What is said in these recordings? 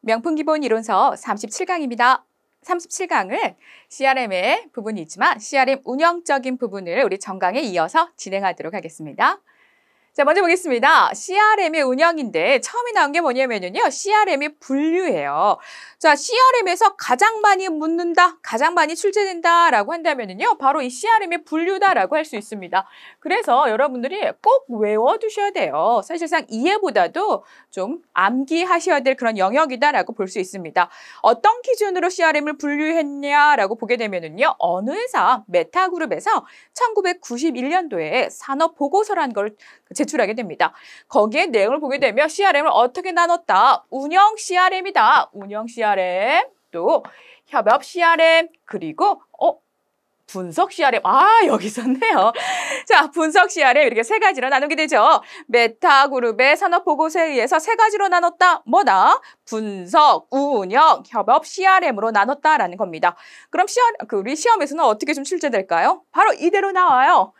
명품 기본 이론서 37강입니다. 37강은 CRM의 부분이 있지만 CRM 운영적인 부분을 우리 전강에 이어서 진행하도록 하겠습니다. 자, 먼저 보겠습니다. CRM의 운영인데 처음에 나온 게 뭐냐면요. CRM의 분류예요. 자, CRM에서 가장 많이 묻는다, 가장 많이 출제된다라고 한다면요. 바로 이 CRM의 분류다라고 할 수 있습니다. 그래서 여러분들이 꼭 외워두셔야 돼요. 사실상 이해보다도 좀 암기하셔야 될 그런 영역이다라고 볼 수 있습니다. 어떤 기준으로 CRM을 분류했냐라고 보게 되면요. 어느 회사 메타그룹에서 1991년도에 산업보고서라는 걸 제출하게 됩니다. 거기에 내용을 보게 되면 CRM을 어떻게 나눴다. 운영 CRM이다. 운영 CRM, 또 협업 CRM, 그리고 분석 CRM. 여기 있었네요. 자, 분석 CRM 이렇게 세 가지로 나누게 되죠. 메타그룹의 산업보고서에 의해서 세 가지로 나눴다. 뭐다? 분석, 운영, 협업 CRM으로 나눴다라는 겁니다. 그럼 우리 시험에서는 어떻게 좀 출제될까요? 바로 이대로 나와요.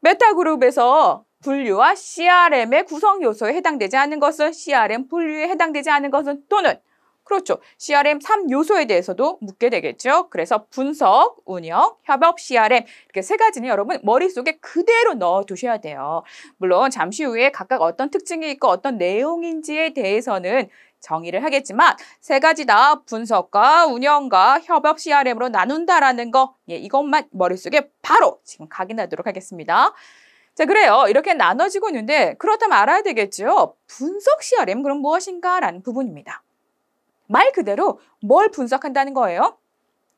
메타그룹에서 분류와 CRM의 구성 요소에 해당되지 않는 것은 CRM 분류에 해당되지 않는 것은 또는 그렇죠. CRM 3요소에 대해서도 묻게 되겠죠. 그래서 분석, 운영, 협업, CRM 이렇게 세 가지는 여러분 머릿속에 그대로 넣어두셔야 돼요. 물론 잠시 후에 각각 어떤 특징이 있고 어떤 내용인지에 대해서는 정의를 하겠지만 세 가지 다 분석과 운영과 협업 CRM으로 나눈다라는 거 이것만 머릿속에 바로 지금 각인하도록 하겠습니다. 자, 그래요. 이렇게 나눠지고 있는데 그렇다면 알아야 되겠죠. 분석 CRM 그럼 무엇인가라는 부분입니다. 말 그대로 뭘 분석한다는 거예요?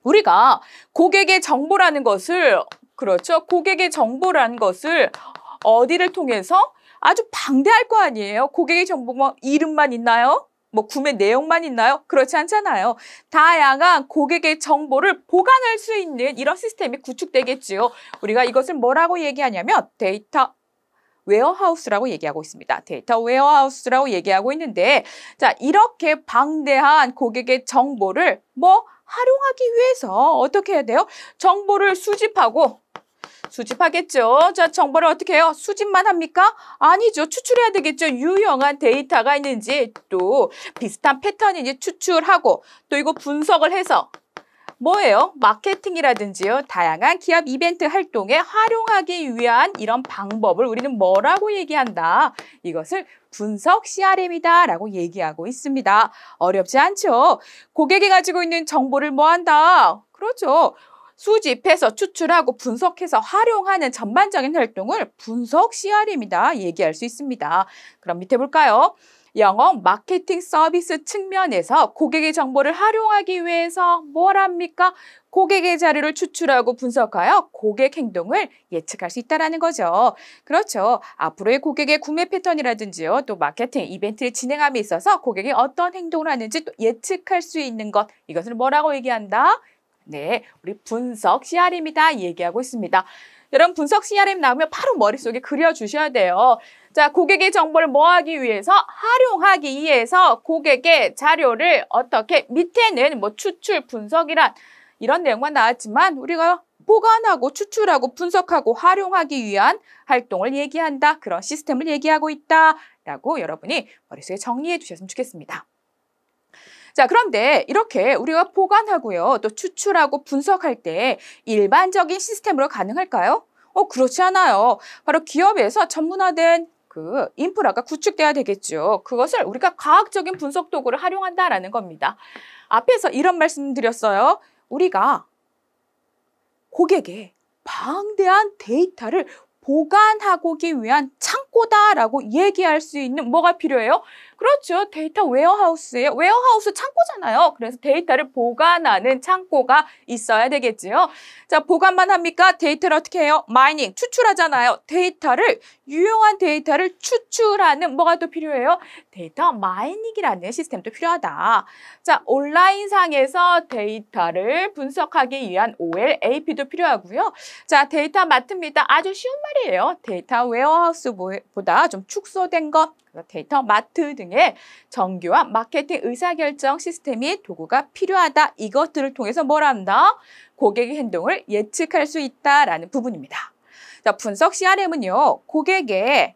우리가 고객의 정보라는 것을 그렇죠. 고객의 정보라는 것을 어디를 통해서 아주 방대할 거 아니에요. 고객의 정보 뭐 이름만 있나요? 뭐 구매 내용만 있나요? 그렇지 않잖아요. 다양한 고객의 정보를 보관할 수 있는 이런 시스템이 구축되겠지요. 우리가 이것을 뭐라고 얘기하냐면 데이터 웨어하우스라고 얘기하고 있습니다. 데이터 웨어하우스라고 얘기하고 있는데 자, 이렇게 방대한 고객의 정보를 활용하기 위해서 어떻게 해야 돼요? 정보를 수집하겠죠. 자, 정보를 어떻게 해요? 수집만 합니까? 아니죠. 추출해야 되겠죠. 유용한 데이터가 있는지 또 비슷한 패턴인지 추출하고 또 이거 분석을 해서 뭐예요? 마케팅이라든지요. 다양한 기업 이벤트 활동에 활용하기 위한 이런 방법을 우리는 뭐라고 얘기한다? 이것을 분석 CRM이다라고 얘기하고 있습니다. 어렵지 않죠? 고객이 가지고 있는 정보를 뭐한다? 그렇죠. 수집해서 추출하고 분석해서 활용하는 전반적인 활동을 분석 CRM이다 얘기할 수 있습니다. 그럼 밑에 볼까요? 영업 마케팅 서비스 측면에서 고객의 정보를 활용하기 위해서 뭘 합니까? 고객의 자료를 추출하고 분석하여 고객 행동을 예측할 수 있다는 거죠. 그렇죠. 앞으로의 고객의 구매 패턴이라든지요. 또 마케팅 이벤트를 진행함에 있어서 고객이 어떤 행동을 하는지 또 예측할 수 있는 것. 이것을 뭐라고 얘기한다? 네, 우리 분석 CRM이다 얘기하고 있습니다. 여러분 분석 CRM 나오면 바로 머릿속에 그려주셔야 돼요. 자, 고객의 정보를 뭐하기 위해서? 활용하기 위해서 고객의 자료를 어떻게 밑에는 추출, 분석이란 이런 내용만 나왔지만 우리가 보관하고 추출하고 분석하고 활용하기 위한 활동을 얘기한다. 그런 시스템을 얘기하고 있다라고 여러분이 머릿속에 정리해 주셨으면 좋겠습니다. 자, 그런데 이렇게 우리가 보관하고요. 또 추출하고 분석할 때 일반적인 시스템으로 가능할까요? 그렇지 않아요. 바로 기업에서 전문화된 그 인프라가 구축돼야 되겠죠. 그것을 우리가 과학적인 분석 도구를 활용한다라는 겁니다. 앞에서 이런 말씀 드렸어요. 우리가 고객의 방대한 데이터를 보관하기 위한 창고다라고 얘기할 수 있는 뭐가 필요해요? 그렇죠. 데이터 웨어하우스예요. 웨어하우스 창고잖아요. 그래서 데이터를 보관하는 창고가 있어야 되겠지요. 자, 보관만 합니까? 데이터를 어떻게 해요? 마이닝, 추출하잖아요. 유용한 데이터를 추출하는 뭐가 또 필요해요? 데이터 마이닝이라는 시스템도 필요하다. 자, 온라인상에서 데이터를 분석하기 위한 OLAP도 필요하고요. 자, 데이터 마트입니다. 아주 쉬운 말이에요. 데이터 웨어하우스보다 좀 축소된 것. 데이터 마트 등의 정교한 마케팅 의사결정 시스템이 도구가 필요하다. 이것들을 통해서 뭘 한다? 고객의 행동을 예측할 수 있다라는 부분입니다. 자, 분석 CRM은요. 고객의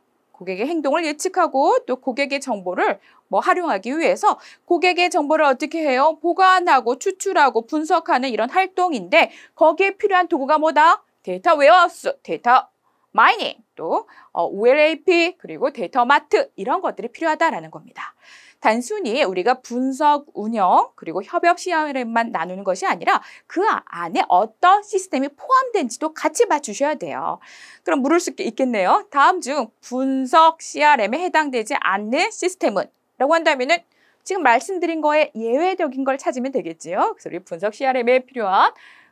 행동을 예측하고 또 고객의 정보를 활용하기 위해서 고객의 정보를 어떻게 해요? 보관하고 추출하고 분석하는 이런 활동인데 거기에 필요한 도구가 뭐다? 데이터 웨어하우스, 데이터 마이닝, 또 OLAP, 그리고 데이터 마트 이런 것들이 필요하다라는 겁니다. 단순히 우리가 분석, 운영, 그리고 협업 CRM만 나누는 것이 아니라 그 안에 어떤 시스템이 포함된지도 같이 봐주셔야 돼요. 그럼 물을 수 있겠네요. 다음 중 분석 CRM에 해당되지 않는 시스템은? 라고 한다면은 지금 말씀드린 거에 예외적인 걸 찾으면 되겠지요. 그래서 우리 분석 CRM에 필요한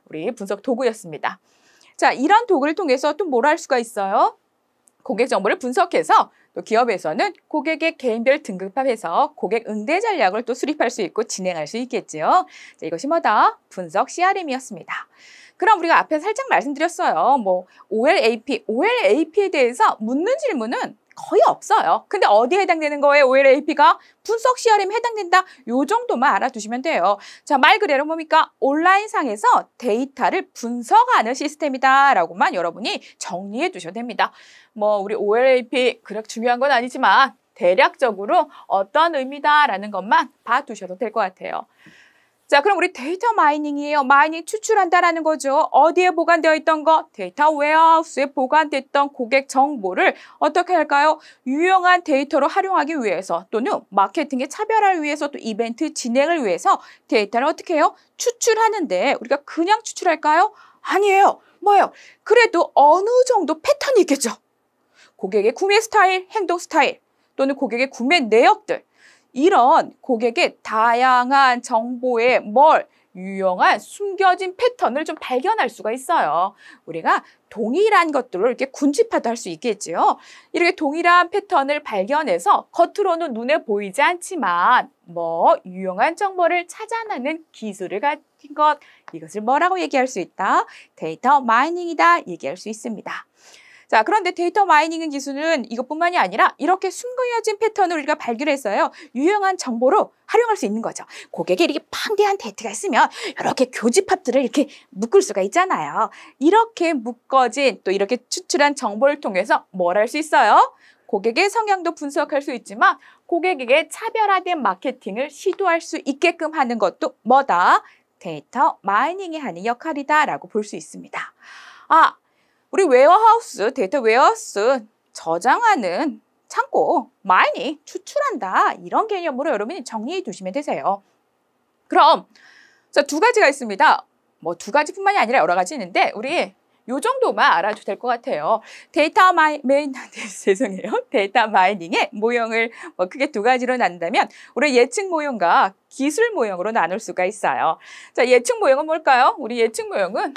우리 분석 도구였습니다. 자, 이런 도구를 통해서 또 뭘 할 수가 있어요? 고객 정보를 분석해서 또 기업에서는 고객의 개인별 등급합해서 고객 응대 전략을 또 수립할 수 있고 진행할 수 있겠죠. 자, 이것이 뭐다? 분석 CRM이었습니다. 그럼 우리가 앞에 살짝 말씀드렸어요. OLAP에 대해서 묻는 질문은 거의 없어요. 근데 어디에 해당되는 거예요? OLAP가 분석 CRM에 해당된다. 요 정도만 알아두시면 돼요. 자, 말 그대로 뭡니까? 온라인상에서 데이터를 분석하는 시스템이다라고만 여러분이 정리해 두셔도 됩니다. 우리 OLAP 그렇게 중요한 건 아니지만 대략적으로 어떤 의미다라는 것만 봐두셔도 될 것 같아요. 자, 그럼 우리 데이터 마이닝이에요. 마이닝 추출한다라는 거죠. 어디에 보관되어 있던 거? 데이터 웨어하우스에 보관됐던 고객 정보를 어떻게 할까요? 유용한 데이터로 활용하기 위해서 또는 마케팅의 차별화를 위해서 또 이벤트 진행을 위해서 데이터를 어떻게 해요? 추출하는데 우리가 그냥 추출할까요? 아니에요. 뭐예요? 그래도 어느 정도 패턴이 있겠죠. 고객의 구매 스타일, 행동 스타일 또는 고객의 구매 내역들 이런 고객의 다양한 정보에 유용한 숨겨진 패턴을 좀 발견할 수가 있어요. 우리가 동일한 것들을 이렇게 군집화도 할 수 있겠지요. 이렇게 동일한 패턴을 발견해서 겉으로는 눈에 보이지 않지만 유용한 정보를 찾아내는 기술을 가진 것, 이것을 뭐라고 얘기할 수 있다? 데이터 마이닝이다 얘기할 수 있습니다. 자, 그런데 데이터 마이닝 기술은 이것뿐만이 아니라 이렇게 숨겨진 패턴을 우리가 발견했어요. 유용한 정보로 활용할 수 있는 거죠. 고객에 이렇게 방대한 데이터가 있으면 이렇게 교집합들을 이렇게 묶을 수가 있잖아요. 이렇게 묶어진 또 이렇게 추출한 정보를 통해서 뭘 할 수 있어요? 고객의 성향도 분석할 수 있지만 고객에게 차별화된 마케팅을 시도할 수 있게끔 하는 것도 뭐다? 데이터 마이닝이 하는 역할이다라고 볼 수 있습니다. 우리 웨어하우스, 데이터 웨어하우스 저장하는 창고, 마이닝, 추출한다. 이런 개념으로 여러분이 정리해 두시면 되세요. 그럼 자, 두 가지가 있습니다. 두 가지뿐만이 아니라 여러 가지 있는데 우리 요 정도만 알아도 될 것 같아요. 데이터 죄송해요. 데이터 마이닝의 모형을 크게 두 가지로 나눈다면 우리 예측 모형과 기술 모형으로 나눌 수가 있어요. 자, 예측 모형은 뭘까요? 우리 예측 모형은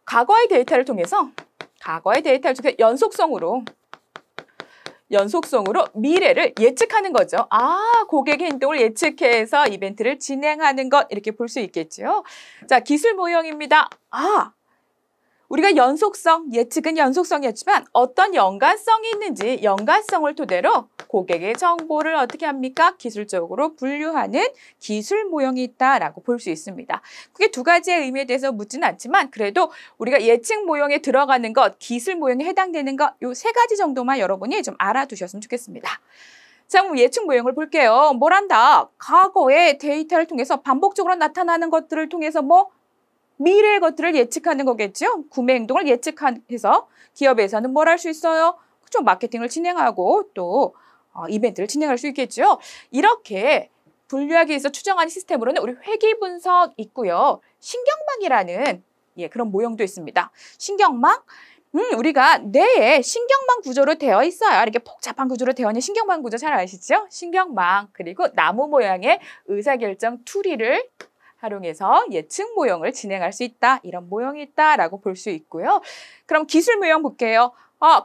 과거의 데이터를 통해서 연속성으로 미래를 예측하는 거죠. 고객의 행동을 예측해서 이벤트를 진행하는 것 이렇게 볼 수 있겠죠. 자, 기술 모형입니다. 우리가 예측은 연속성이었지만 어떤 연관성이 있는지 연관성을 토대로 고객의 정보를 어떻게 합니까? 기술적으로 분류하는 기술 모형이 있다라고 볼 수 있습니다. 그게 두 가지의 의미에 대해서 묻지는 않지만 그래도 우리가 예측 모형에 들어가는 것, 기술 모형에 해당되는 것, 요 세 가지 정도만 여러분이 좀 알아두셨으면 좋겠습니다. 자, 그럼 예측 모형을 볼게요. 뭘 한다? 과거의 데이터를 통해서 반복적으로 나타나는 것들을 통해서 미래의 것들을 예측하는 거겠죠. 구매 행동을 예측해서 기업에서는 뭘 할 수 있어요? 그렇죠. 마케팅을 진행하고 또 이벤트를 진행할 수 있겠죠. 이렇게 분류하기 위해서 추정하는 시스템으로는 우리 회귀 분석 있고요. 신경망이라는 그런 모형도 있습니다. 신경망? 우리가 뇌에 신경망 구조로 되어 있어요. 이렇게 복잡한 구조로 되어 있는 신경망 구조 잘 아시죠? 신경망 그리고 나무 모양의 의사결정 투리를 활용해서 예측 모형을 진행할 수 있다. 이런 모형이 있다라고 볼 수 있고요. 그럼 기술 모형 볼게요.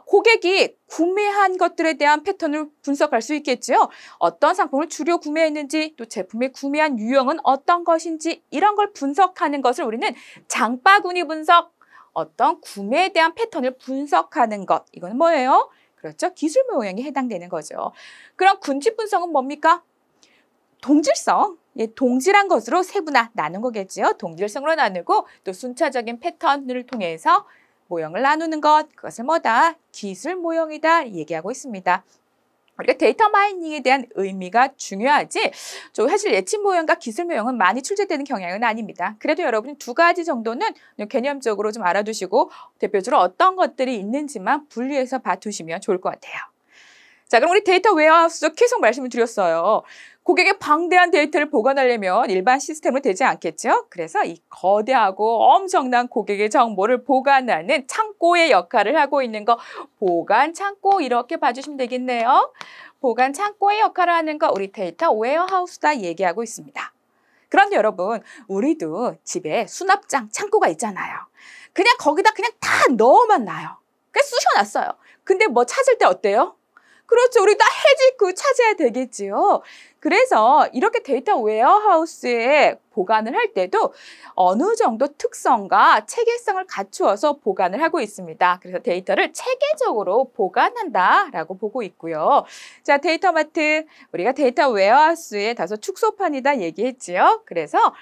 고객이 구매한 것들에 대한 패턴을 분석할 수 있겠죠. 어떤 상품을 주로 구매했는지 또 제품의 구매한 유형은 어떤 것인지 이런 걸 분석하는 것을 우리는 장바구니 분석, 어떤 구매에 대한 패턴을 분석하는 것. 이건 뭐예요? 그렇죠. 기술 모형에 해당되는 거죠. 그럼 군집 분석은 뭡니까? 동질성. 동질한 것으로 세분화 나눈 거겠죠. 동질성으로 나누고 또 순차적인 패턴을 통해서 모형을 나누는 것. 그것을 뭐다? 기술 모형이다 얘기하고 있습니다. 우리가 데이터 마이닝에 대한 의미가 중요하지 사실 예측 모형과 기술 모형은 많이 출제되는 경향은 아닙니다. 그래도 여러분이 두 가지 정도는 개념적으로 좀 알아두시고 대표적으로 어떤 것들이 있는지만 분리해서 봐두시면 좋을 것 같아요. 자, 그럼 우리 데이터 웨어하우스 계속 말씀을 드렸어요. 고객의 방대한 데이터를 보관하려면 일반 시스템은 되지 않겠죠? 그래서 이 거대하고 엄청난 고객의 정보를 보관하는 창고의 역할을 하고 있는 거 보관 창고 이렇게 봐주시면 되겠네요. 보관 창고의 역할을 하는 거 우리 데이터 웨어하우스다 얘기하고 있습니다. 그런데 여러분, 우리도 집에 수납장 창고가 있잖아요. 그냥 거기다 그냥 다 넣어만 놔요. 그냥 쑤셔놨어요. 근데 뭐 찾을 때 어때요? 그렇죠. 우리 다 해지고 찾아야 되겠지요. 그래서 이렇게 데이터 웨어하우스에 보관을 할 때도 어느 정도 특성과 체계성을 갖추어서 보관을 하고 있습니다. 그래서 데이터를 체계적으로 보관한다라고 보고 있고요. 자, 데이터마트, 우리가 데이터 웨어하우스의 다소 축소판이다 얘기했지요. 그래서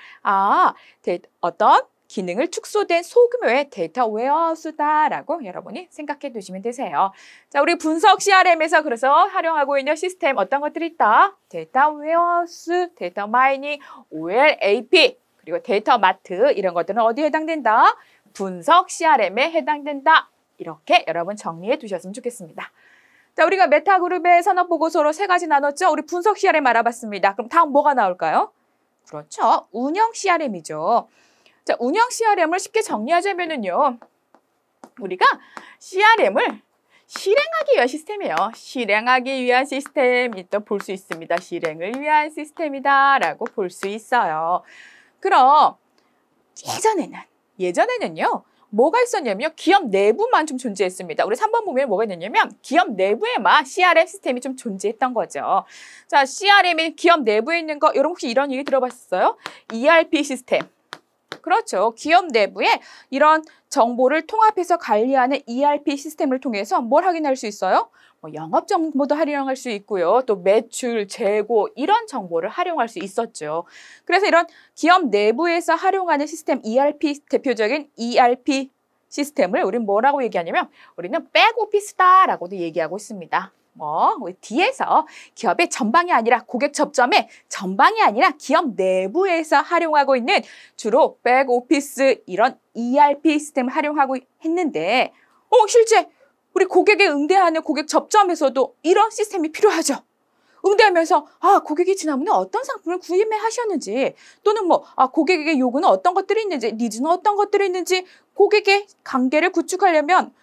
어떤 기능을 축소된 소규모의 데이터 웨어하우스다라고 여러분이 생각해 두시면 되세요. 자, 우리 분석 CRM에서 그래서 활용하고 있는 시스템 어떤 것들이 있다? 데이터 웨어하우스, 데이터 마이닝, OLAP, 그리고 데이터 마트 이런 것들은 어디에 해당된다? 분석 CRM에 해당된다. 이렇게 여러분 정리해 두셨으면 좋겠습니다. 자, 우리가 메타그룹의 산업보고서로 3가지 나눴죠? 우리 분석 CRM 알아봤습니다. 그럼 다음 뭐가 나올까요? 그렇죠. 운영 CRM이죠. 자, 운영 CRM을 쉽게 정리하자면은요. 우리가 CRM을 실행하기 위한 시스템이에요. 실행하기 위한 시스템이 또 볼 수 있습니다. 실행을 위한 시스템이다라고 볼 수 있어요. 그럼 예전에는요. 뭐가 있었냐면 기업 내부만 좀 존재했습니다. 우리 3번 보면 뭐가 있냐면 기업 내부에만 CRM 시스템이 좀 존재했던 거죠. 자, CRM이 기업 내부에 있는 거 여러분 혹시 이런 얘기 들어봤어요? ERP 시스템. 그렇죠. 기업 내부에 이런 정보를 통합해서 관리하는 ERP 시스템을 통해서 뭘 확인할 수 있어요? 영업 정보도 활용할 수 있고요. 또 매출, 재고 이런 정보를 활용할 수 있었죠. 그래서 이런 기업 내부에서 활용하는 시스템 ERP, 대표적인 ERP 시스템을 우리는 뭐라고 얘기하냐면 우리는 백오피스다라고도 얘기하고 있습니다. 우리 뒤에서 기업의 전방이 아니라 고객 접점의 전방이 아니라 기업 내부에서 활용하고 있는 주로 백오피스 이런 ERP 시스템을 활용하고 했는데 실제 우리 고객에 응대하는 고객 접점에서도 이런 시스템이 필요하죠. 응대하면서 고객이 지난번에 어떤 상품을 구매하셨는지 또는 고객에게 요구는 어떤 것들이 있는지 니즈는 어떤 것들이 있는지 고객의 관계를 구축하려면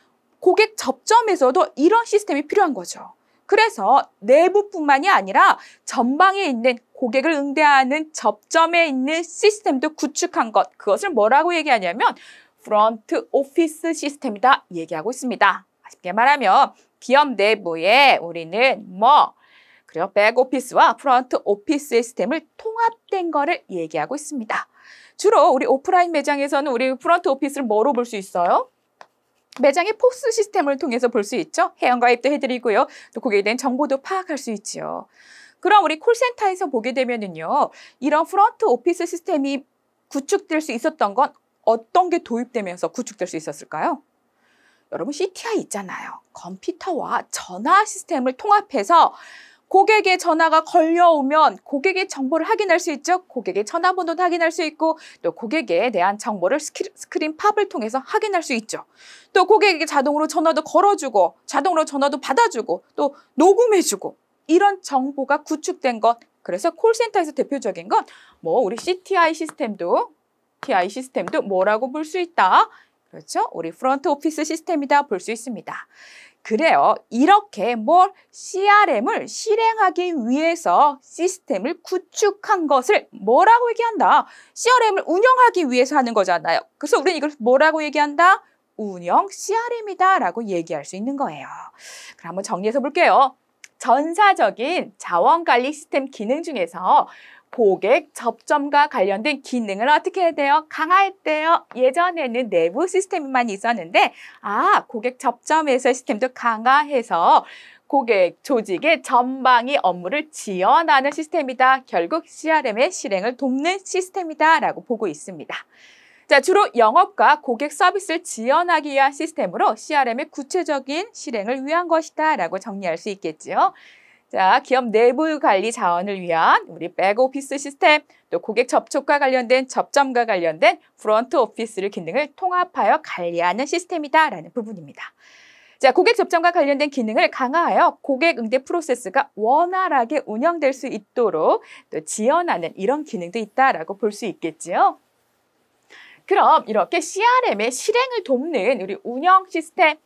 고객 접점에서도 이런 시스템이 필요한 거죠. 그래서 내부뿐만이 아니라 전방에 있는 고객을 응대하는 접점에 있는 시스템도 구축한 것. 그것을 뭐라고 얘기하냐면 프론트 오피스 시스템이다 얘기하고 있습니다. 쉽게 말하면 기업 내부에 우리는 그리고 백오피스와 프론트 오피스 시스템을 통합된 거를 얘기하고 있습니다. 주로 우리 오프라인 매장에서는 우리 프론트 오피스를 뭐로 볼 수 있어요? 매장의 포스 시스템을 통해서 볼 수 있죠. 회원가입도 해드리고요. 또 고객에 대한 정보도 파악할 수 있죠. 그럼 우리 콜센터에서 보게 되면은요. 이런 프론트 오피스 시스템이 구축될 수 있었던 건 어떤 게 도입되면서 구축될 수 있었을까요? 여러분 CTI 있잖아요. 컴퓨터와 전화 시스템을 통합해서 고객의 전화가 걸려오면 고객의 정보를 확인할 수 있죠. 고객의 전화번호도 확인할 수 있고 또 고객에 대한 정보를 스크린 팝을 통해서 확인할 수 있죠. 또 고객에게 자동으로 전화도 걸어주고 자동으로 전화도 받아주고 또 녹음해주고 이런 정보가 구축된 것. 그래서 콜센터에서 대표적인 건 우리 CTI 시스템도 뭐라고 볼 수 있다. 그렇죠? 우리 프론트 오피스 시스템이다 볼 수 있습니다. 그래요. 이렇게 CRM을 실행하기 위해서 시스템을 구축한 것을 뭐라고 얘기한다? CRM을 운영하기 위해서 하는 거잖아요. 그래서 우리는 이걸 뭐라고 얘기한다? 운영 CRM이다라고 얘기할 수 있는 거예요. 그럼 한번 정리해서 볼게요. 전사적인 자원관리 시스템 기능 중에서 고객 접점과 관련된 기능을 어떻게 해야 돼요? 강화했대요. 예전에는 내부 시스템만 있었는데 고객 접점에서 시스템도 강화해서 고객 조직의 전방위 업무를 지원하는 시스템이다. 결국 CRM의 실행을 돕는 시스템이다라고 보고 있습니다. 자, 주로 영업과 고객 서비스를 지원하기 위한 시스템으로 CRM의 구체적인 실행을 위한 것이다라고 정리할 수 있겠지요. 자, 기업 내부 관리 자원을 위한 우리 백오피스 시스템, 또 고객 접촉과 관련된 접점과 관련된 프론트 오피스 기능을 통합하여 관리하는 시스템이다라는 부분입니다. 자, 고객 접점과 관련된 기능을 강화하여 고객 응대 프로세스가 원활하게 운영될 수 있도록 또 지원하는 이런 기능도 있다라고 볼 수 있겠지요. 그럼 이렇게 CRM의 실행을 돕는 우리 운영 시스템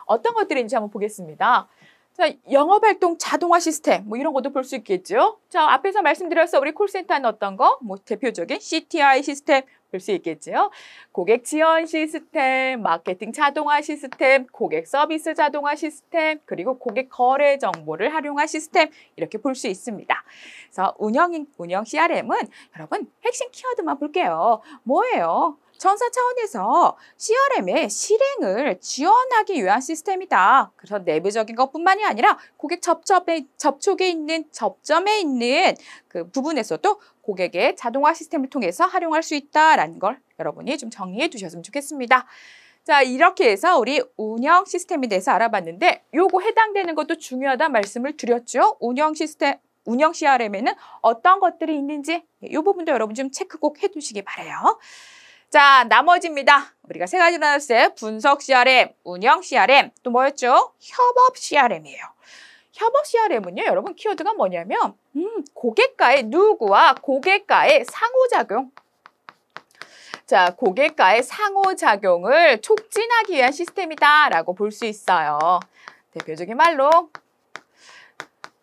어떤 것들인지 한번 보겠습니다. 자, 영업활동 자동화 시스템 뭐 이런 것도 볼 수 있겠죠. 자, 앞에서 말씀드렸어 우리 콜센터는 어떤 거? 뭐 대표적인 CTI 시스템 볼 수 있겠죠. 고객 지원 시스템, 마케팅 자동화 시스템, 고객 서비스 자동화 시스템, 그리고 고객 거래 정보를 활용한 시스템 이렇게 볼 수 있습니다. 그래서 운영 CRM은 여러분 핵심 키워드만 볼게요. 뭐예요? 전사 차원에서 CRM의 실행을 지원하기 위한 시스템이다. 그래서 내부적인 것뿐만이 아니라 고객 접촉에 있는 접점에 있는 그 부분에서도 고객의 자동화 시스템을 통해서 활용할 수 있다라는 걸 여러분이 좀 정리해 두셨으면 좋겠습니다. 자, 이렇게 해서 우리 운영 시스템에 대해서 알아봤는데 요거 해당되는 것도 중요하다 말씀을 드렸죠. 운영 CRM에는 어떤 것들이 있는지 이 부분도 여러분 좀 체크 꼭 해두시기 바라요. 자, 나머지입니다. 우리가 세 가지로 나눴어요. 분석 CRM, 운영 CRM, 또 뭐였죠? 협업 CRM이에요. 협업 CRM은요, 여러분 키워드가 뭐냐면 고객과의 누구와 고객과의 상호작용. 자, 고객과의 상호작용을 촉진하기 위한 시스템이다라고 볼 수 있어요. 대표적인 말로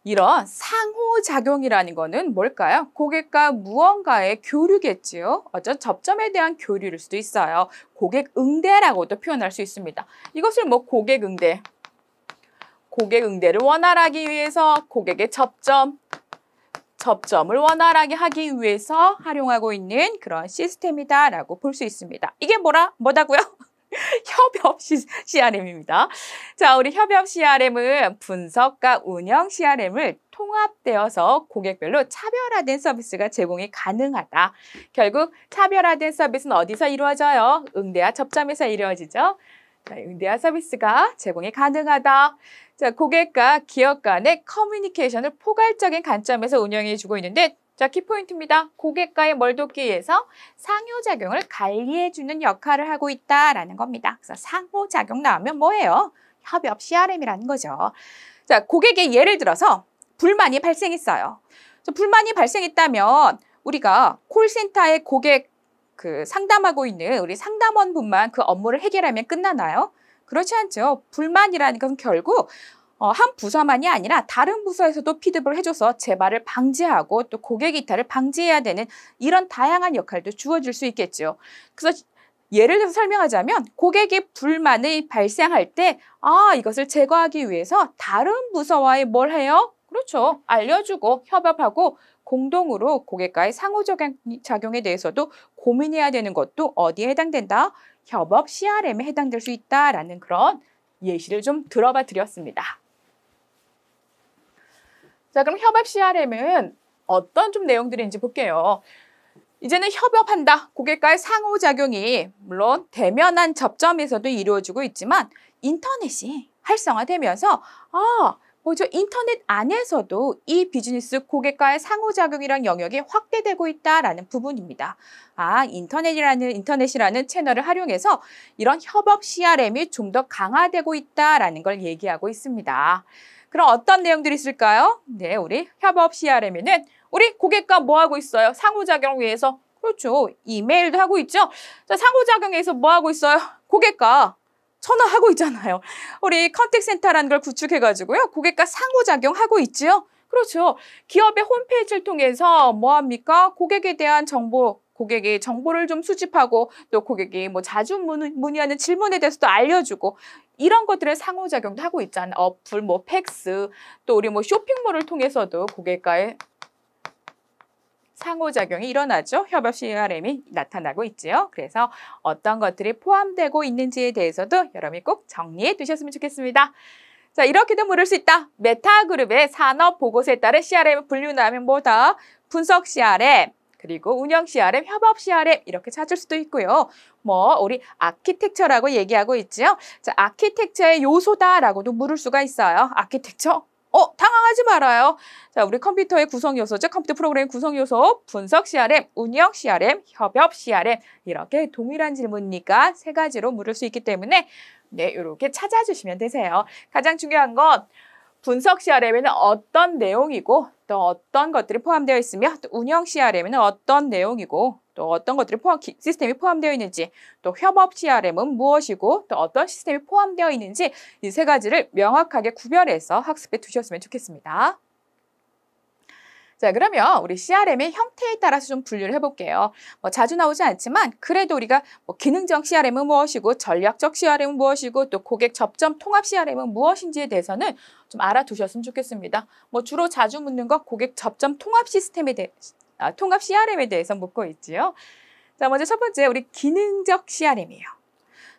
이런 상호작용이라는 거는 뭘까요? 고객과 무언가의 교류겠지요. 어떤 접점에 대한 교류일 수도 있어요. 고객 응대라고도 표현할 수 있습니다. 이것을 뭐 고객 응대, 고객 응대를 원활하게 위해서 고객의 접점을 원활하게 하기 위해서 활용하고 있는 그런 시스템이다라고 볼 수 있습니다. 이게 뭐다고요? 협업 CRM입니다. 자, 우리 협업 CRM은 분석과 운영 CRM을 통합되어서 고객별로 차별화된 서비스가 제공이 가능하다. 결국 차별화된 서비스는 어디서 이루어져요? 응대와 접점에서 이루어지죠. 자, 응대와 서비스가 제공이 가능하다. 자, 고객과 기업 간의 커뮤니케이션을 포괄적인 관점에서 운영해주고 있는데 자, 키포인트입니다. 고객과의 뭘 돕기 위해서 상호작용을 관리해주는 역할을 하고 있다라는 겁니다. 그래서 상호작용 나오면 뭐예요? 협업 CRM이라는 거죠. 자, 고객의 예를 들어서 불만이 발생했어요. 불만이 발생했다면 우리가 콜센터에 고객 상담하고 있는 우리 상담원분만 그 업무를 해결하면 끝나나요? 그렇지 않죠. 불만이라는 것은 결국 한 부서만이 아니라 다른 부서에서도 피드백을 해줘서 재발을 방지하고 또 고객 이탈을 방지해야 되는 이런 다양한 역할도 주어질 수 있겠죠. 그래서 예를 들어서 설명하자면 고객의 불만이 발생할 때 이것을 제거하기 위해서 다른 부서와의 뭘 해요? 그렇죠. 알려주고 협업하고 공동으로 고객과의 상호작용에 대해서도 고민해야 되는 것도 어디에 해당된다? 협업 CRM에 해당될 수 있다라는 그런 예시를 좀 들어봐 드렸습니다. 자, 그럼 협업 CRM은 어떤 좀 내용들인지 볼게요. 이제는 협업한다. 고객과의 상호작용이 물론 대면한 접점에서도 이루어지고 있지만 인터넷이 활성화되면서 인터넷 안에서도 이 비즈니스 고객과의 상호작용이란 영역이 확대되고 있다라는 부분입니다. 인터넷이라는 채널을 활용해서 이런 협업 CRM이 좀 더 강화되고 있다라는 걸 얘기하고 있습니다. 그럼 어떤 내용들이 있을까요? 네, 우리 협업 CRM에는 우리 고객과 뭐 하고 있어요? 상호작용 위해서. 그렇죠. 이메일도 하고 있죠. 자, 상호작용에서 뭐 하고 있어요? 고객과 전화하고 있잖아요. 우리 컨택센터라는 걸 구축해가지고요. 고객과 상호작용하고 있지요. 그렇죠. 기업의 홈페이지를 통해서 뭐 합니까? 고객에 대한 정보, 고객의 정보를 좀 수집하고 또 고객이 뭐 자주 문의하는 질문에 대해서도 알려주고 이런 것들을 상호작용도 하고 있잖아요. 어플, 팩스, 또 우리 쇼핑몰을 통해서도 고객과의 상호작용이 일어나죠. 협업 CRM이 나타나고 있지요. 그래서 어떤 것들이 포함되고 있는지에 대해서도 여러분이 꼭 정리해 두셨으면 좋겠습니다. 자, 이렇게도 물을 수 있다. 메타그룹의 산업보고서에 따른 CRM을 분류하면 뭐다? 분석 CRM, 그리고 운영 CRM, 협업 CRM 이렇게 찾을 수도 있고요. 우리 아키텍처라고 얘기하고 있지요. 자, 아키텍처의 요소다라고도 물을 수가 있어요. 아키텍처. 당황하지 말아요. 자, 우리 컴퓨터의 구성 요소죠. 컴퓨터 프로그램 구성 요소, 분석 CRM, 운영 CRM, 협업 CRM 이렇게 동일한 질문이니까 세 가지로 물을 수 있기 때문에 네, 이렇게 찾아주시면 되세요. 가장 중요한 건 분석 CRM에는 어떤 내용이고 또 어떤 것들이 포함되어 있으며 또 운영 CRM에는 어떤 내용이고 또 어떤 것들이 시스템이 포함되어 있는지 또 협업 CRM은 무엇이고 또 어떤 시스템이 포함되어 있는지 이 세 가지를 명확하게 구별해서 학습해 두셨으면 좋겠습니다. 자, 그러면 우리 CRM의 형태에 따라서 좀 분류를 해볼게요. 자주 나오지 않지만 그래도 우리가 기능적 CRM은 무엇이고 전략적 CRM은 무엇이고 또 고객 접점 통합 CRM은 무엇인지에 대해서는 좀 알아두셨으면 좋겠습니다. 주로 자주 묻는 거 고객 접점 통합 통합 CRM에 대해서 묻고 있지요. 자, 먼저 첫 번째 우리 기능적 CRM이에요.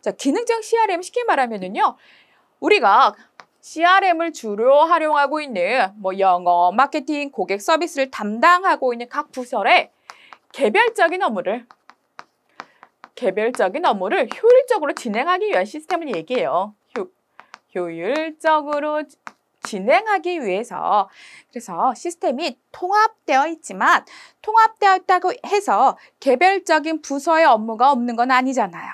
자, 기능적 CRM 쉽게 말하면은요, 우리가 CRM을 주로 활용하고 있는 영업, 마케팅, 고객 서비스를 담당하고 있는 각 부서의 개별적인 업무를 효율적으로 진행하기 위한 시스템을 얘기해요. 효율적으로 진행하기 위해서. 그래서 시스템이 통합되어 있지만 통합되었다고 해서 개별적인 부서의 업무가 없는 건 아니잖아요.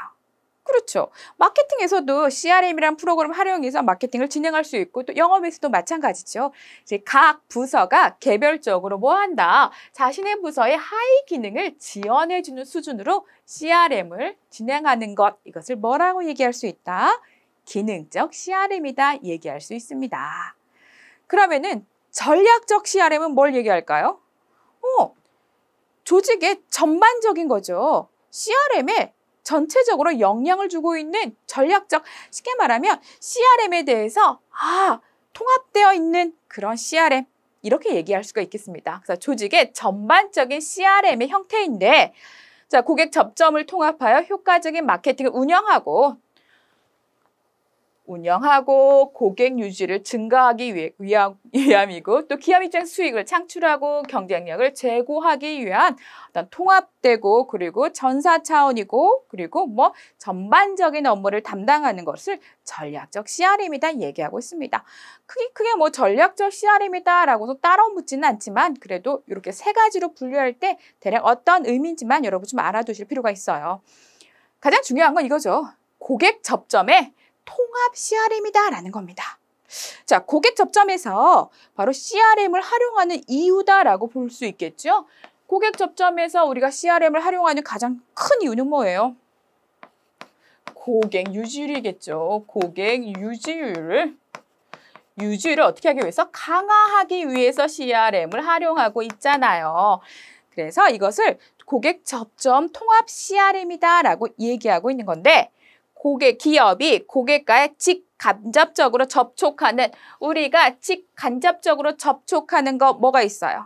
그렇죠. 마케팅에서도 CRM이란 프로그램 활용해서 마케팅을 진행할 수 있고 또 영업에서도 마찬가지죠. 이제 각 부서가 개별적으로 뭐한다? 자신의 부서의 하위 기능을 지원해주는 수준으로 CRM을 진행하는 것. 이것을 뭐라고 얘기할 수 있다? 기능적 CRM이다 얘기할 수 있습니다. 그러면은 전략적 CRM은 뭘 얘기할까요? 조직의 전반적인 거죠. CRM에 전체적으로 영향을 주고 있는 전략적, 쉽게 말하면 CRM에 대해서 통합되어 있는 그런 CRM 이렇게 얘기할 수가 있겠습니다. 그래서 조직의 전반적인 CRM의 형태인데 자, 고객 접점을 통합하여 효과적인 마케팅을 운영하고 고객 유지를 증가하기 위함이고 또 기업 입장 수익을 창출하고 경쟁력을 제고하기 위한 어떤 통합되고 그리고 전사 차원이고 그리고 전반적인 업무를 담당하는 것을 전략적 CRM이다 얘기하고 있습니다. 크게 전략적 CRM이다라고도 따로 묻지는 않지만 그래도 이렇게 세 가지로 분류할 때 대략 어떤 의미인지만 여러분 좀 알아두실 필요가 있어요. 가장 중요한 건 이거죠. 고객 접점에 통합 CRM이다라는 겁니다. 자, 고객 접점에서 바로 CRM을 활용하는 이유다라고 볼 수 있겠죠? 고객 접점에서 우리가 CRM을 활용하는 가장 큰 이유는 뭐예요? 고객 유지율이겠죠. 고객 유지율을 어떻게 하기 위해서? 강화하기 위해서 CRM을 활용하고 있잖아요. 그래서 이것을 고객 접점 통합 CRM이다라고 얘기하고 있는 건데 기업이 고객과의 직간접적으로 접촉하는 우리가 직간접적으로 접촉하는 거 뭐가 있어요?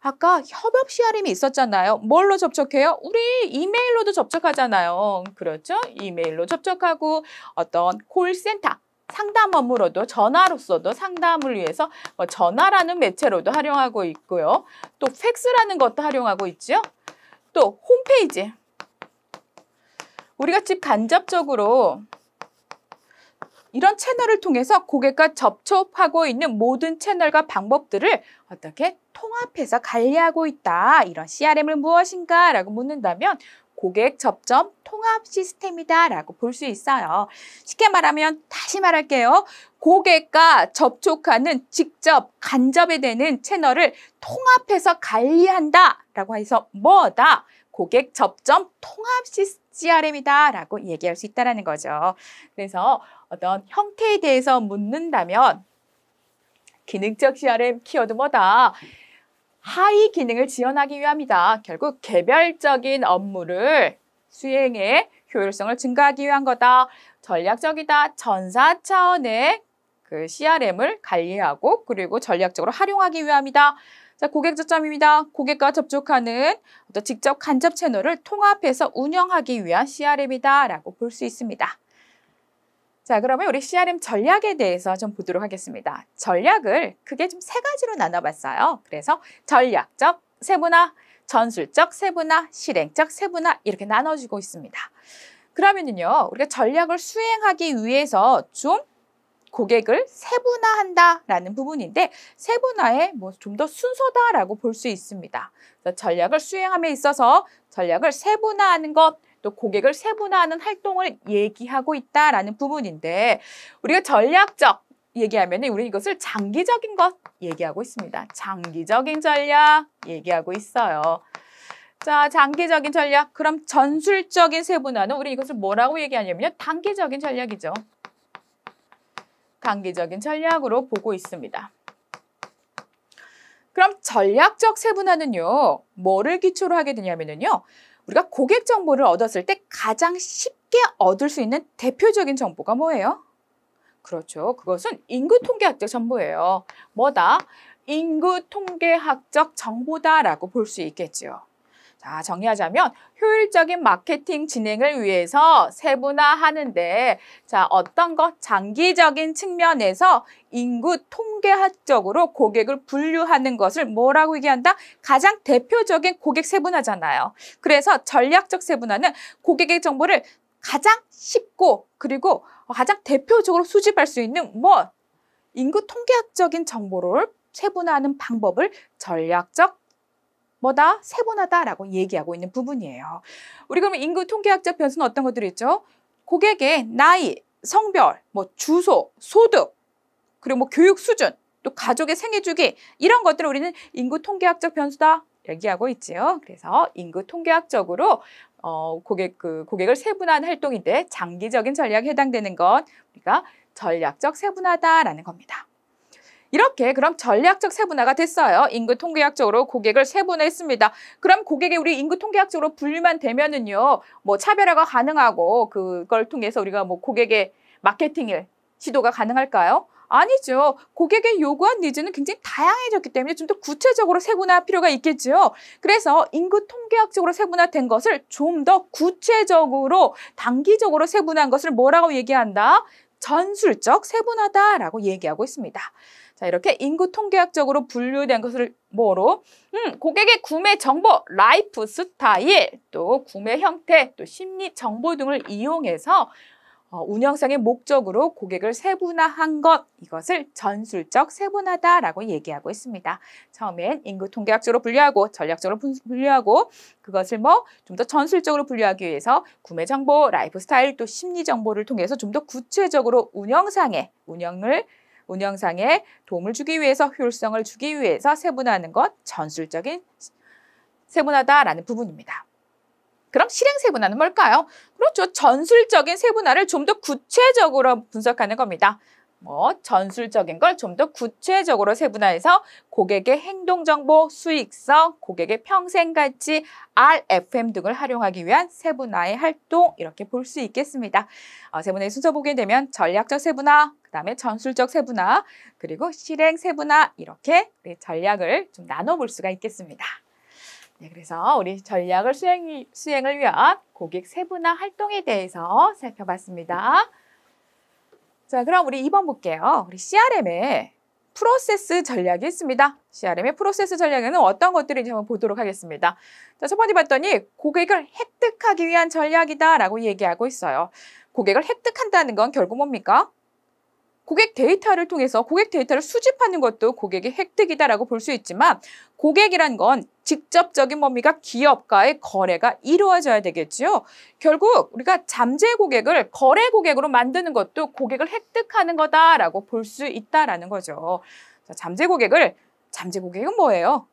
아까 협업 CRM이 있었잖아요. 뭘로 접촉해요? 우리 이메일로도 접촉하잖아요. 그렇죠? 이메일로 접촉하고 어떤 콜센터, 상담 업무로도 전화로서도 상담을 위해서 전화라는 매체로도 활용하고 있고요. 또 팩스라는 것도 활용하고 있죠. 또 홈페이지. 우리가 직간접적으로 이런 채널을 통해서 고객과 접촉하고 있는 모든 채널과 방법들을 어떻게 통합해서 관리하고 있다. 이런 CRM을 무엇인가? 라고 묻는다면 고객 접점 통합 시스템이다 라고 볼 수 있어요. 쉽게 말하면 다시 말할게요. 고객과 접촉하는 직접 간접이 되는 채널을 통합해서 관리한다 라고 해서 뭐다? 고객 접점 통합 CRM이다 라고 얘기할 수 있다는 거죠. 그래서 어떤 형태에 대해서 묻는다면 기능적 CRM 키워드 뭐다? 하위 기능을 지원하기 위함이다. 결국 개별적인 업무를 수행해 효율성을 증가하기 위한 거다. 전략적이다. 전사 차원의 그 CRM을 관리하고 그리고 전략적으로 활용하기 위함이다. 자, 고객 접점입니다. 고객과 접촉하는 어떤 직접 간접 채널을 통합해서 운영하기 위한 CRM이다 라고 볼 수 있습니다. 자, 그러면 우리 CRM 전략에 대해서 좀 보도록 하겠습니다. 전략을 크게 좀 세 가지로 나눠봤어요. 그래서 전략적 세분화, 전술적 세분화, 실행적 세분화 이렇게 나눠지고 있습니다. 그러면은요, 우리가 전략을 수행하기 위해서 좀 고객을 세분화한다라는 부분인데 세분화의 뭐 좀 더 순서다라고 볼 수 있습니다. 그래서 전략을 수행함에 있어서 전략을 세분화하는 것, 또 고객을 세분화하는 활동을 얘기하고 있다라는 부분인데 우리가 전략적 얘기하면 우리 이것을 장기적인 것 얘기하고 있습니다. 장기적인 전략 얘기하고 있어요. 자, 장기적인 전략. 그럼 전술적인 세분화는 우리 이것을 뭐라고 얘기하냐면요. 단기적인 전략이죠. 단기적인 전략으로 보고 있습니다. 그럼 전략적 세분화는요. 뭐를 기초로 하게 되냐면요. 우리가 고객 정보를 얻었을 때 가장 쉽게 얻을 수 있는 대표적인 정보가 뭐예요? 그렇죠. 그것은 인구 통계학적 정보예요. 뭐다? 인구 통계학적 정보다라고 볼 수 있겠죠. 자, 정리하자면 효율적인 마케팅 진행을 위해서 세분화하는데 자, 어떤 것? 장기적인 측면에서 인구 통계학적으로 고객을 분류하는 것을 뭐라고 얘기한다? 가장 대표적인 고객 세분화잖아요. 그래서 전략적 세분화는 고객의 정보를 가장 쉽고 그리고 가장 대표적으로 수집할 수 있는 인구 통계학적인 정보를 세분화하는 방법을 전략적 뭐다? 세분화다라고 얘기하고 있는 부분이에요. 우리 그러면 인구 통계학적 변수는 어떤 것들이 있죠? 고객의 나이, 성별, 주소, 소득, 그리고 교육 수준, 또 가족의 생애 주기 이런 것들을 우리는 인구 통계학적 변수다 얘기하고 있지요. 그래서 인구 통계학적으로 고객을 세분화하는 활동인데 장기적인 전략에 해당되는 건 우리가 전략적 세분화다라는 겁니다. 이렇게 그럼 전략적 세분화가 됐어요. 인구 통계학적으로 고객을 세분화했습니다. 그럼 고객이 우리 인구 통계학적으로 분류만 되면은요, 차별화가 가능하고 그걸 통해서 우리가 고객의 마케팅을 시도가 가능할까요? 아니죠. 고객의 요구한 니즈는 굉장히 다양해졌기 때문에 좀 더 구체적으로 세분화할 필요가 있겠죠. 그래서 인구 통계학적으로 세분화된 것을 좀 더 구체적으로 단기적으로 세분화한 것을 뭐라고 얘기한다? 전술적 세분화다라고 얘기하고 있습니다. 자, 이렇게 인구 통계학적으로 분류된 것을 뭐로? 고객의 구매 정보, 라이프 스타일, 또 구매 형태, 또 심리 정보 등을 이용해서 운영상의 목적으로 고객을 세분화한 것, 이것을 전술적 세분화다라고 얘기하고 있습니다. 처음엔 인구 통계학적으로 분류하고 전략적으로 분류하고 그것을 좀 더 전술적으로 분류하기 위해서 구매 정보, 라이프 스타일, 또 심리 정보를 통해서 좀 더 구체적으로 운영상에 도움을 주기 위해서 효율성을 주기 위해서 세분화하는 것 전술적인 세분화다라는 부분입니다. 그럼 실행 세분화는 뭘까요? 그렇죠. 전술적인 세분화를 좀 더 구체적으로 분석하는 겁니다. 전술적인 걸 좀 더 구체적으로 세분화해서 고객의 행동정보, 수익성, 고객의 평생가치, RFM 등을 활용하기 위한 세분화의 활동 이렇게 볼 수 있겠습니다. 세분화의 순서 보게 되면 전략적 세분화, 그다음에 전술적 세분화, 그리고 실행 세분화 이렇게 전략을 좀 나눠볼 수가 있겠습니다. 네, 그래서 우리 전략을 수행을 위한 고객 세분화 활동에 대해서 살펴봤습니다. 자, 그럼 우리 2번 볼게요. 우리 CRM에 프로세스 전략이 있습니다. CRM의 프로세스 전략에는 어떤 것들인지 한번 보도록 하겠습니다. 자, 첫 번째 봤더니 고객을 획득하기 위한 전략이다라고 얘기하고 있어요. 고객을 획득한다는 건 결국 뭡니까? 고객 데이터를 통해서 고객 데이터를 수집하는 것도 고객의 획득이다라고 볼 수 있지만 고객이란 건 직접적인 뭡니까? 기업과의 거래가 이루어져야 되겠죠. 결국 우리가 잠재 고객을 거래 고객으로 만드는 것도 고객을 획득하는 거다라고 볼 수 있다라는 거죠. 자, 잠재 고객은 뭐예요?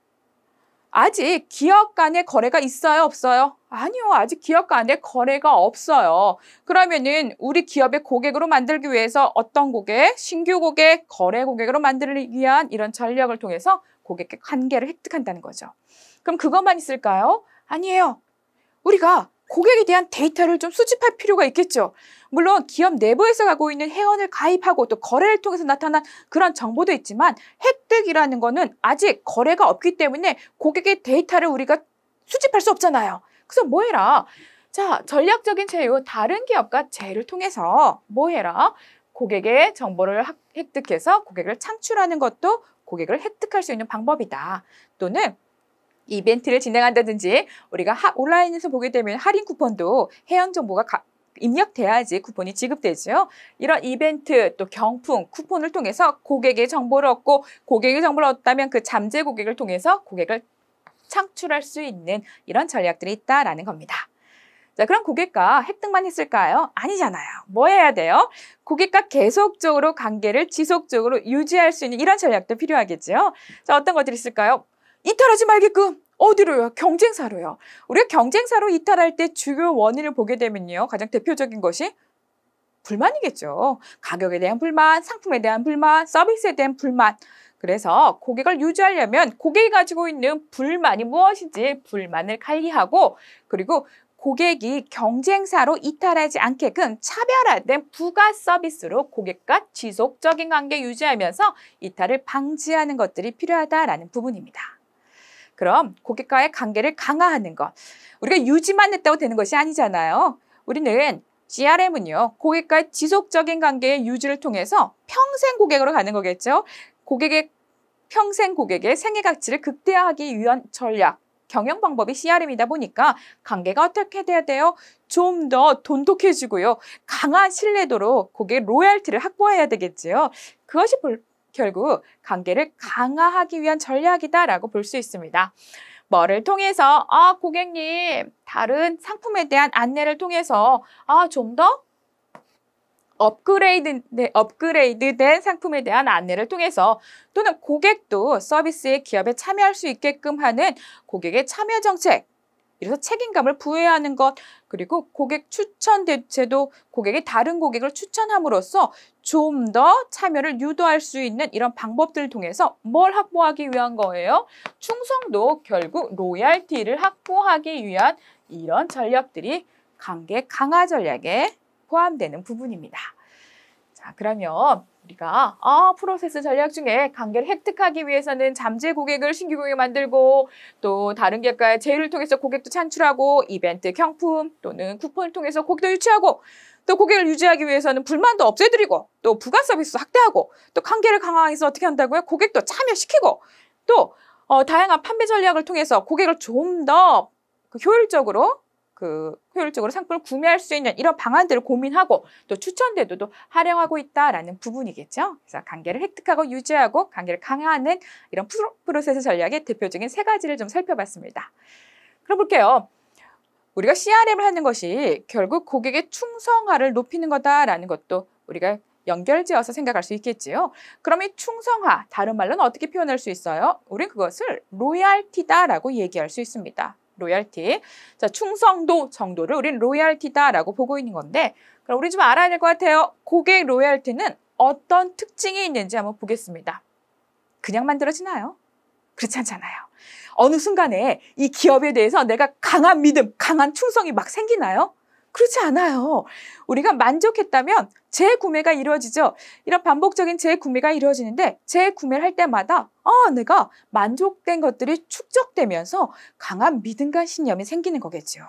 아직 기업 간의 거래가 있어요, 없어요? 아니요, 아직 기업 간의 거래가 없어요. 그러면은 우리 기업의 고객으로 만들기 위해서 어떤 고객, 신규 고객, 거래 고객으로 만들기 위한 이런 전략을 통해서 고객의 관계를 획득한다는 거죠. 그럼 그것만 있을까요? 아니에요. 우리가 고객에 대한 데이터를 좀 수집할 필요가 있겠죠. 물론 기업 내부에서 가고 있는 회원을 가입하고 또 거래를 통해서 나타난 그런 정보도 있지만 획득이라는 거는 아직 거래가 없기 때문에 고객의 데이터를 우리가 수집할 수 없잖아요. 그래서 뭐 해라? 자, 전략적인 제휴, 다른 기업과 제휴를 통해서 뭐 해라? 고객의 정보를 획득해서 고객을 창출하는 것도 고객을 획득할 수 있는 방법이다. 또는 이벤트를 진행한다든지 우리가 온라인에서 보게 되면 할인 쿠폰도 회원 정보가 입력돼야지 쿠폰이 지급되죠. 이런 이벤트 또 경품, 쿠폰을 통해서 고객의 정보를 얻고 고객의 정보를 얻다면 그 잠재 고객을 통해서 고객을 창출할 수 있는 이런 전략들이 있다라는 겁니다. 자, 그럼 고객과 획득만 했을까요? 아니잖아요. 뭐 해야 돼요? 고객과 계속적으로 관계를 지속적으로 유지할 수 있는 이런 전략도 필요하겠죠. 자, 어떤 것들이 있을까요? 이탈하지 말게끔. 어디로요? 경쟁사로요. 우리가 경쟁사로 이탈할 때 주요 원인을 보게 되면요. 가장 대표적인 것이 불만이겠죠. 가격에 대한 불만, 상품에 대한 불만, 서비스에 대한 불만. 그래서 고객을 유지하려면 고객이 가지고 있는 불만이 무엇인지 불만을 관리하고 그리고 고객이 경쟁사로 이탈하지 않게끔 차별화된 부가 서비스로 고객과 지속적인 관계 유지하면서 이탈을 방지하는 것들이 필요하다라는 부분입니다. 그럼 고객과의 관계를 강화하는 것. 우리가 유지만 했다고 되는 것이 아니잖아요. 우리는 CRM은요. 고객과의 지속적인 관계의 유지를 통해서 평생 고객으로 가는 거겠죠. 평생 고객의 생애 가치를 극대화하기 위한 전략. 경영 방법이 CRM이다 보니까 관계가 어떻게 돼야 돼요? 좀 더 돈독해지고요. 강한 신뢰도로 고객 로열티를 확보해야 되겠지요. 그것이 결국 관계를 강화하기 위한 전략이다라고 볼 수 있습니다. 뭐를 통해서 고객님 다른 상품에 대한 안내를 통해서 좀 더 업그레이드된 상품에 대한 안내를 통해서 또는 고객도 서비스에 기업에 참여할 수 있게끔 하는 고객의 참여 정책, 이래서 책임감을 부여하는 것, 그리고 고객 추천 대체도 고객이 다른 고객을 추천함으로써 좀 더 참여를 유도할 수 있는 이런 방법들을 통해서 뭘 확보하기 위한 거예요? 충성도, 결국 로얄티를 확보하기 위한 이런 전략들이 관계 강화 전략에 포함되는 부분입니다. 자, 그러면 우리가 프로세스 전략 중에 관계를 획득하기 위해서는 잠재 고객을 신규 고객 만들고 또 다른 기업과의 제휴를 통해서 고객도 창출하고 이벤트, 경품 또는 쿠폰을 통해서 고객도 유치하고 또 고객을 유지하기 위해서는 불만도 없애드리고 또 부가 서비스 확대하고 또 관계를 강화해서 어떻게 한다고요? 고객도 참여시키고 또 다양한 판매 전략을 통해서 고객을 좀 더 효율적으로 상품을 구매할 수 있는 이런 방안들을 고민하고 또 추천 제도도 활용하고 있다라는 부분이겠죠. 그래서 관계를 획득하고 유지하고 관계를 강화하는 이런 프로세스 전략의 대표적인 3가지를 좀 살펴봤습니다. 그럼 볼게요. 우리가 CRM을 하는 것이 결국 고객의 충성화를 높이는 거다라는 것도 우리가 연결지어서 생각할 수 있겠지요. 그럼 이 충성화, 다른 말로는 어떻게 표현할 수 있어요? 우린 그것을 로얄티다라고 얘기할 수 있습니다. 로얄티. 자, 충성도 정도를 우린 로얄티다라고 보고 있는 건데 그럼 우리 좀 알아야 될 것 같아요. 고객 로얄티는 어떤 특징이 있는지 한번 보겠습니다. 그냥 만들어지나요? 그렇지 않잖아요. 어느 순간에 이 기업에 대해서 내가 강한 믿음, 강한 충성이 막 생기나요? 그렇지 않아요. 우리가 만족했다면 재구매가 이루어지죠. 이런 반복적인 재구매가 이루어지는데 재구매를 할 때마다 내가 만족된 것들이 축적되면서 강한 믿음과 신념이 생기는 거겠죠.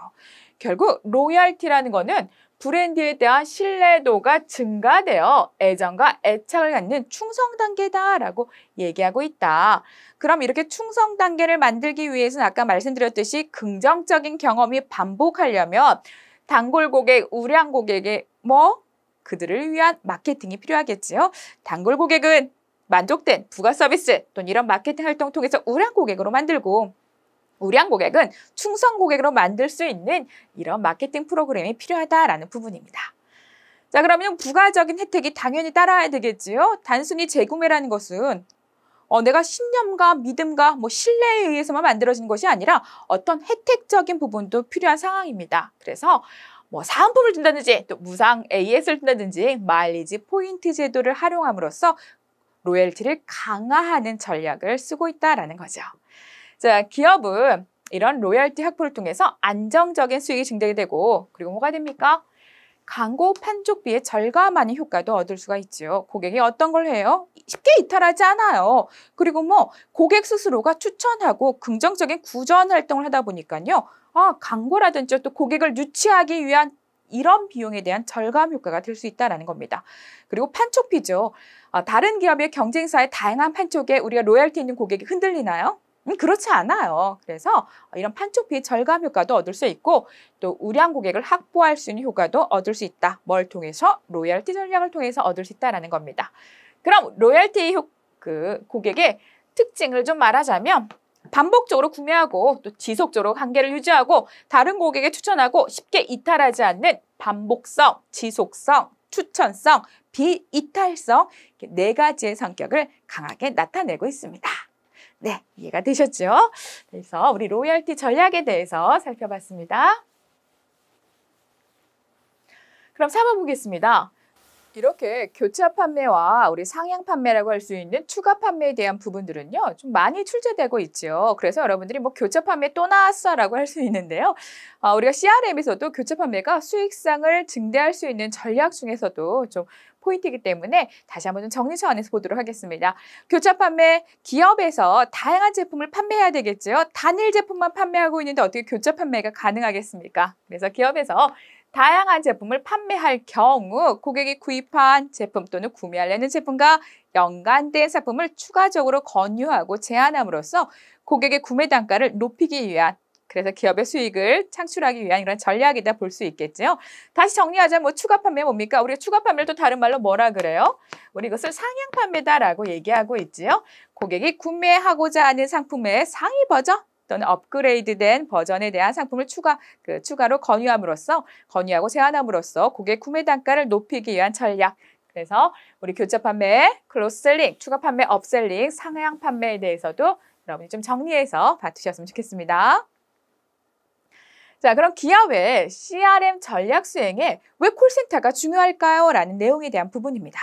결국 로얄티라는 거는 브랜드에 대한 신뢰도가 증가되어 애정과 애착을 갖는 충성 단계다라고 얘기하고 있다. 그럼 이렇게 충성 단계를 만들기 위해서는 아까 말씀드렸듯이 긍정적인 경험이 반복하려면 단골 고객, 우량 고객의 그들을 위한 마케팅이 필요하겠지요. 단골 고객은 만족된 부가 서비스 또는 이런 마케팅 활동을 통해서 우량 고객으로 만들고 우량 고객은 충성 고객으로 만들 수 있는 이런 마케팅 프로그램이 필요하다라는 부분입니다. 자, 그러면 부가적인 혜택이 당연히 따라야 되겠지요. 단순히 재구매라는 것은 내가 신념과 믿음과 신뢰에 의해서만 만들어지는 것이 아니라 어떤 혜택적인 부분도 필요한 상황입니다. 그래서 사은품을 준다든지 또 무상 AS를 준다든지 마일리지 포인트 제도를 활용함으로써 로열티를 강화하는 전략을 쓰고 있다라는 거죠. 자, 기업은 이런 로열티 확보를 통해서 안정적인 수익이 증대가 되고 그리고 뭐가 됩니까? 광고 판촉비의 절감하는 효과도 얻을 수가 있죠. 고객이 어떤 걸 해요? 쉽게 이탈하지 않아요. 그리고 고객 스스로가 추천하고 긍정적인 구전 활동을 하다 보니까요. 광고라든지 또 고객을 유치하기 위한 이런 비용에 대한 절감 효과가 될 수 있다는 겁니다. 그리고 판촉비죠. 다른 기업의 경쟁사의 다양한 판촉에 우리가 로열티 있는 고객이 흔들리나요? 그렇지 않아요. 그래서 이런 판촉비 절감 효과도 얻을 수 있고 또 우량 고객을 확보할 수 있는 효과도 얻을 수 있다. 뭘 통해서? 로열티 전략을 통해서 얻을 수 있다라는 겁니다. 그럼 로열티 고객의 특징을 좀 말하자면 반복적으로 구매하고 또 지속적으로 관계를 유지하고 다른 고객에 추천하고 쉽게 이탈하지 않는 반복성, 지속성, 추천성, 비이탈성 이렇게 4가지의 성격을 강하게 나타내고 있습니다. 네, 이해가 되셨죠? 그래서 우리 로열티 전략에 대해서 살펴봤습니다. 그럼 3번 보겠습니다. 이렇게 교차 판매와 우리 상향 판매라고 할 수 있는 추가 판매에 대한 부분들은요, 좀 많이 출제되고 있죠. 그래서 여러분들이 뭐 교차 판매 또 나왔어라고 할 수 있는데요. 우리가 CRM에서도 교차 판매가 수익성을 증대할 수 있는 전략 중에서도 좀 포인트이기 때문에 다시 한번 좀 정리 차원에서 보도록 하겠습니다. 교차 판매, 기업에서 다양한 제품을 판매해야 되겠죠. 단일 제품만 판매하고 있는데 어떻게 교차 판매가 가능하겠습니까? 그래서 기업에서 다양한 제품을 판매할 경우 고객이 구입한 제품 또는 구매하려는 제품과 연관된 상품을 추가적으로 권유하고 제안함으로써 고객의 구매 단가를 높이기 위한 그래서 기업의 수익을 창출하기 위한 이런 전략이다 볼 수 있겠죠. 다시 정리하자면 뭐 추가 판매 뭡니까? 우리가 추가 판매를 또 다른 말로 뭐라 그래요? 우리 이것을 상향 판매다라고 얘기하고 있지요. 고객이 구매하고자 하는 상품의 상위 버전 또는 업그레이드된 버전에 대한 상품을 추가로 권유하고 제안함으로써 고객 구매 단가를 높이기 위한 전략. 그래서 우리 교차 판매, 크로스셀링, 추가 판매, 업셀링, 상향 판매에 대해서도 여러분이 좀 정리해서 봐두셨으면 좋겠습니다. 자, 그럼 기업의 CRM 전략 수행에 왜 콜센터가 중요할까요? 라는 내용에 대한 부분입니다.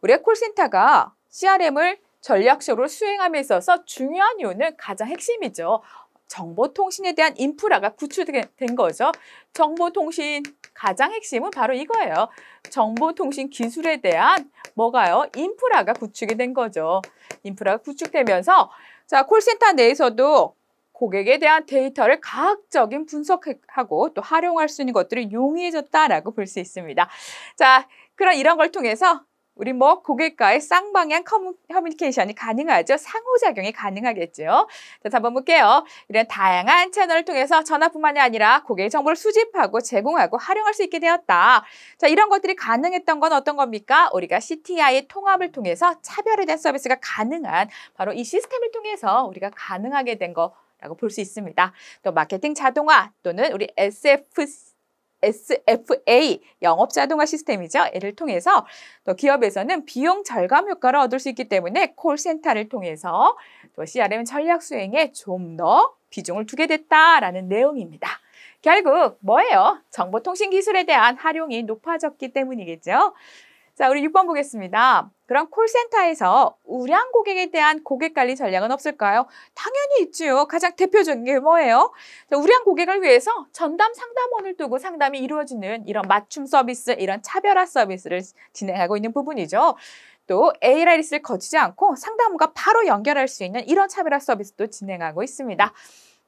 우리가 콜센터가 CRM을 전략적으로 수행함에 있어서 중요한 이유는 가장 핵심이죠. 정보통신에 대한 인프라가 구축된 거죠. 정보통신 가장 핵심은 바로 이거예요. 정보통신 기술에 대한 뭐가요? 인프라가 구축이 된 거죠. 인프라가 구축되면서 자, 콜센터 내에서도 고객에 대한 데이터를 과학적인 분석하고 또 활용할 수 있는 것들이 용이해졌다라고 볼 수 있습니다. 자, 그럼 이런 걸 통해서 우리 고객과의 쌍방향 커뮤니케이션이 가능하죠. 상호작용이 가능하겠죠. 자, 한번 볼게요. 이런 다양한 채널을 통해서 전화뿐만이 아니라 고객의 정보를 수집하고 제공하고 활용할 수 있게 되었다. 자, 이런 것들이 가능했던 건 어떤 겁니까? 우리가 CTI의 통합을 통해서 차별화된 서비스가 가능한 바로 이 시스템을 통해서 우리가 가능하게 된 거라고 볼 수 있습니다. 또 마케팅 자동화 또는 우리 SFA, 영업 자동화 시스템이죠. 이를 통해서 또 기업에서는 비용 절감 효과를 얻을 수 있기 때문에 콜센터를 통해서 또 CRM 전략 수행에 좀 더 비중을 두게 됐다라는 내용입니다. 결국 뭐예요? 정보통신 기술에 대한 활용이 높아졌기 때문이겠죠. 자, 우리 6번 보겠습니다. 그럼 콜센터에서 우량 고객에 대한 고객관리 전략은 없을까요? 당연히 있죠. 가장 대표적인 게 뭐예요? 자, 우량 고객을 위해서 전담 상담원을 두고 상담이 이루어지는 이런 맞춤 서비스, 이런 차별화 서비스를 진행하고 있는 부분이죠. 또 ARS를 거치지 않고 상담원과 바로 연결할 수 있는 이런 차별화 서비스도 진행하고 있습니다.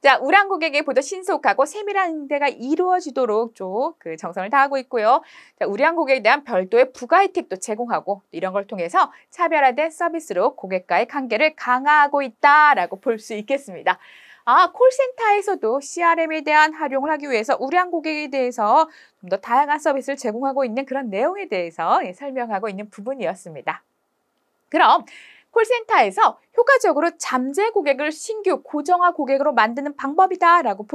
자, 우량 고객에 보다 신속하고 세밀한 응대가 이루어지도록 정성을 다하고 있고요. 자, 우량 고객에 대한 별도의 부가 혜택도 제공하고 이런 걸 통해서 차별화된 서비스로 고객과의 관계를 강화하고 있다라고 볼 수 있겠습니다. 콜센터에서도 CRM에 대한 활용을 하기 위해서 우량 고객에 대해서 좀 더 다양한 서비스를 제공하고 있는 그런 내용에 대해서 설명하고 있는 부분이었습니다. 그럼 콜센터에서 효과적으로 잠재 고객을 신규 고정화 고객으로 만드는 방법이다라고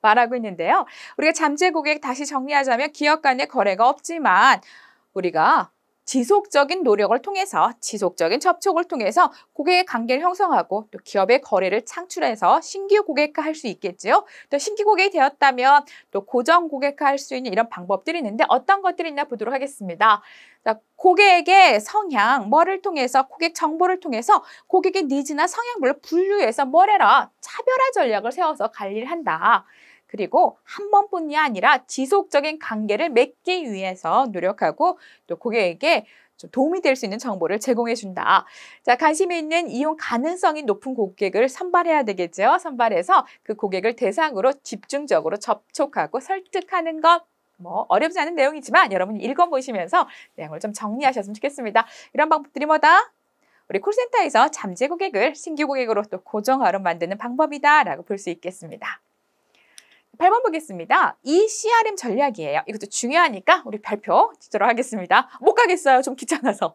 말하고 있는데요. 우리가 잠재 고객 다시 정리하자면 기업 간의 거래가 없지만 우리가 지속적인 노력을 통해서 지속적인 접촉을 통해서 고객의 관계를 형성하고 또 기업의 거래를 창출해서 신규 고객화할 수 있겠죠. 또 신규 고객이 되었다면 또 고정 고객화할 수 있는 이런 방법들이 있는데 어떤 것들이 있나 보도록 하겠습니다. 자, 고객의 성향, 뭐를 통해서 고객 정보를 통해서 고객의 니즈나 성향별로 분류해서 뭐래라 차별화 전략을 세워서 관리를 한다. 그리고 한 번뿐이 아니라 지속적인 관계를 맺기 위해서 노력하고 또 고객에게 좀 도움이 될 수 있는 정보를 제공해 준다. 자, 관심이 있는 이용 가능성이 높은 고객을 선발해야 되겠죠. 선발해서 그 고객을 대상으로 집중적으로 접촉하고 설득하는 것. 어렵지 않은 내용이지만 여러분이 읽어보시면서 내용을 좀 정리하셨으면 좋겠습니다. 이런 방법들이 뭐다? 우리 콜센터에서 잠재 고객을 신규 고객으로 또 고정화로 만드는 방법이다라고 볼 수 있겠습니다. 8번 보겠습니다. 이 CRM 전략이에요. 이것도 중요하니까 우리 발표 듣도록 하겠습니다. 못 가겠어요. 좀 귀찮아서.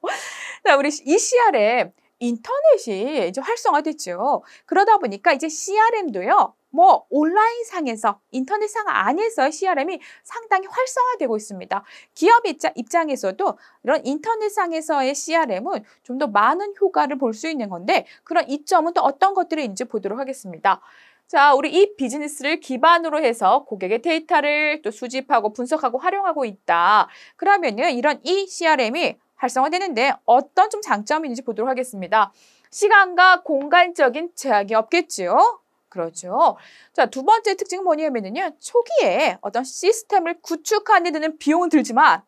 자, 우리 이 CRM 인터넷이 이제 활성화됐죠. 그러다 보니까 이제 CRM도요. 뭐 온라인상에서 인터넷상 안에서 CRM이 상당히 활성화되고 있습니다. 기업 입장에서도 이런 인터넷상에서의 CRM은 좀 더 많은 효과를 볼 수 있는 건데 그런 이점은 또 어떤 것들인지 보도록 하겠습니다. 자, 우리 이 비즈니스를 기반으로 해서 고객의 데이터를 또 수집하고 분석하고 활용하고 있다. 그러면은 이런 이 CRM이 활성화되는데 어떤 좀 장점이 있는지 보도록 하겠습니다. 시간과 공간적인 제약이 없겠죠. 그렇죠. 자, 두 번째 특징은 뭐냐면요. 초기에 어떤 시스템을 구축하는 데 드는 비용은 들지만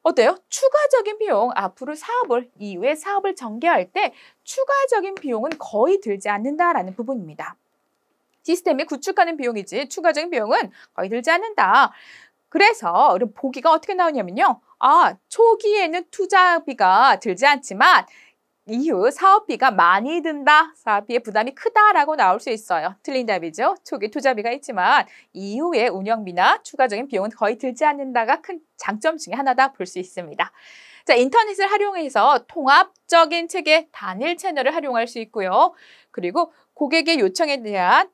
어때요? 추가적인 비용, 앞으로 이후에 사업을 전개할 때 추가적인 비용은 거의 들지 않는다라는 부분입니다. 시스템을 구축하는 비용이지 추가적인 비용은 거의 들지 않는다. 그래서 보기가 어떻게 나오냐면요. 초기에는 투자비가 들지 않지만 이후 사업비가 많이 든다. 사업비의 부담이 크다라고 나올 수 있어요. 틀린 답이죠. 초기 투자비가 있지만 이후에 운영비나 추가적인 비용은 거의 들지 않는다가 큰 장점 중에 하나다 볼 수 있습니다. 자, 인터넷을 활용해서 통합적인 체계 단일 채널을 활용할 수 있고요. 그리고 고객의 요청에 대한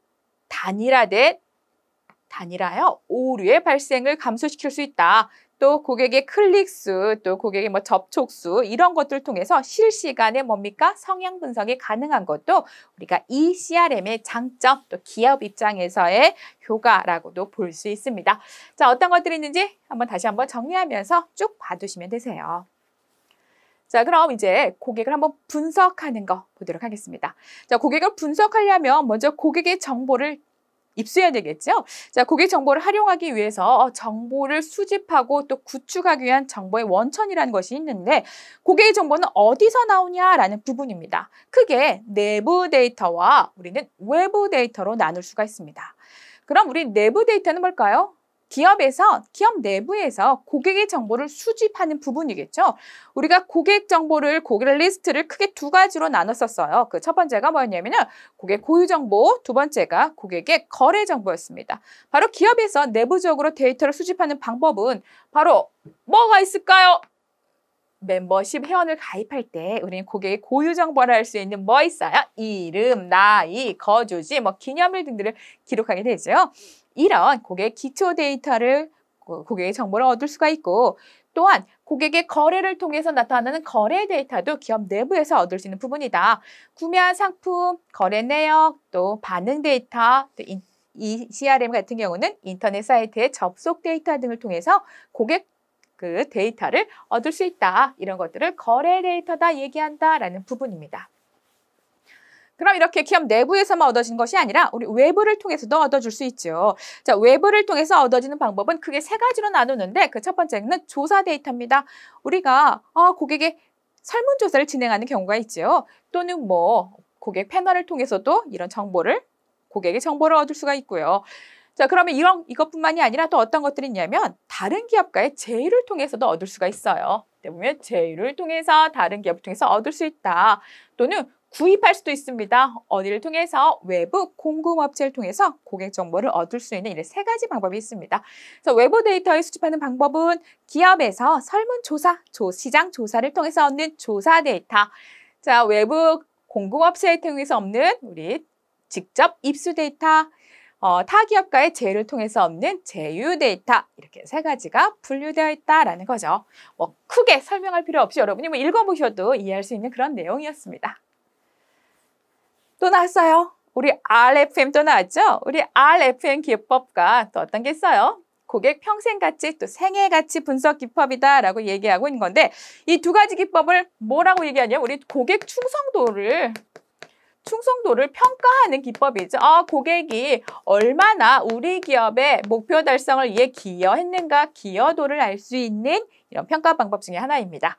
단일화요. 오류의 발생을 감소시킬 수 있다. 또 고객의 클릭수, 또 고객의 접촉수 이런 것들을 통해서 실시간에 성향 분석이 가능한 것도 우리가 이 CRM의 장점, 또 기업 입장에서의 효과라고도 볼 수 있습니다. 자, 어떤 것들이 있는지 다시 한번 정리하면서 쭉 봐두시면 되세요. 자, 그럼 이제 고객을 한번 분석하는 거 보도록 하겠습니다. 자, 고객을 분석하려면 먼저 고객의 정보를 입수해야 되겠죠? 자, 고객 정보를 활용하기 위해서 정보를 수집하고 또 구축하기 위한 정보의 원천이라는 것이 있는데 고객의 정보는 어디서 나오냐라는 부분입니다. 크게 내부 데이터와 우리는 외부 데이터로 나눌 수가 있습니다. 그럼 우리 내부 데이터는 뭘까요? 기업 내부에서 고객의 정보를 수집하는 부분이겠죠. 우리가 고객 리스트를 크게 두 가지로 나눴었어요. 그 첫 번째가 뭐였냐면은 고객 고유 정보, 두 번째가 고객의 거래 정보였습니다. 바로 기업에서 내부적으로 데이터를 수집하는 방법은 바로 뭐가 있을까요? 멤버십 회원을 가입할 때 우리는 고객의 고유 정보를 알 수 있는 뭐 있어요? 이름, 나이, 거주지, 기념일 등들을 기록하게 되죠. 이런 고객 기초 데이터를 고객의 정보를 얻을 수가 있고 또한 고객의 거래를 통해서 나타나는 거래 데이터도 기업 내부에서 얻을 수 있는 부분이다. 구매한 상품, 거래 내역, 또 반응 데이터, 또 이 CRM 같은 경우는 인터넷 사이트의 접속 데이터 등을 통해서 고객 그 데이터를 얻을 수 있다. 이런 것들을 거래 데이터다 얘기한다라는 부분입니다. 그럼 이렇게 기업 내부에서만 얻어지는 것이 아니라 우리 외부를 통해서도 얻어줄 수 있죠. 자, 외부를 통해서 얻어지는 방법은 크게 세 가지로 나누는데 그 첫 번째는 조사 데이터입니다. 우리가 고객의 설문조사를 진행하는 경우가 있죠. 또는 고객 패널을 통해서도 이런 고객의 정보를 얻을 수가 있고요. 자, 그러면 이것뿐만이 아니라 또 어떤 것들이 있냐면 다른 기업과의 제휴를 통해서도 얻을 수가 있어요. 보면 제휴를 통해서 다른 기업을 통해서 얻을 수 있다. 또는 구입할 수도 있습니다. 어디를 통해서? 외부 공급업체를 통해서 고객 정보를 얻을 수 있는 이런 세 가지 방법이 있습니다. 그래서 외부 데이터를 수집하는 방법은 기업에서 설문조사, 시장 조사를 통해서 얻는 조사 데이터. 자, 외부 공급업체를 통해서 얻는 우리 직접 입수 데이터. 타 기업과의 제휴를 통해서 얻는 제휴 데이터 이렇게 세 가지가 분류되어 있다라는 거죠. 크게 설명할 필요 없이 여러분이 읽어보셔도 이해할 수 있는 그런 내용이었습니다. 또 나왔어요. 우리 RFM 또 나왔죠? 우리 RFM 기법과 또 어떤 게 있어요? 고객 평생가치 또 생애가치 분석 기법이다라고 얘기하고 있는 건데 이 두 가지 기법을 뭐라고 얘기하냐면 우리 고객 충성도를 평가하는 기법이죠. 고객이 얼마나 우리 기업의 목표 달성을 위해 기여했는가, 기여도를 알 수 있는 이런 평가 방법 중에 하나입니다.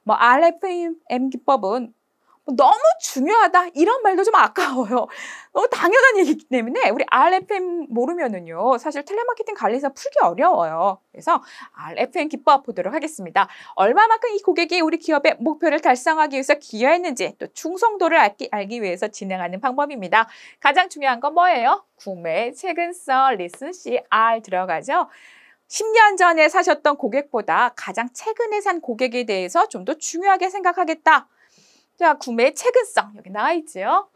RFM 기법은 너무 중요하다 이런 말도 좀 아까워요. 너무 당연한 얘기이기 때문에 우리 RFM 모르면은요 사실 텔레마케팅 관리사 풀기 어려워요. 그래서 RFM 기법 보도록 하겠습니다. 얼마만큼 이 고객이 우리 기업의 목표를 달성하기 위해서 기여했는지 또 충성도를 알기 위해서 진행하는 방법입니다. 가장 중요한 건 뭐예요? 구매, 최근성, 리슨시, R 들어가죠. 10년 전에 사셨던 고객보다 가장 최근에 산 고객에 대해서 좀 더 중요하게 생각하겠다. 자, 구매 최근성 여기 나와 있죠.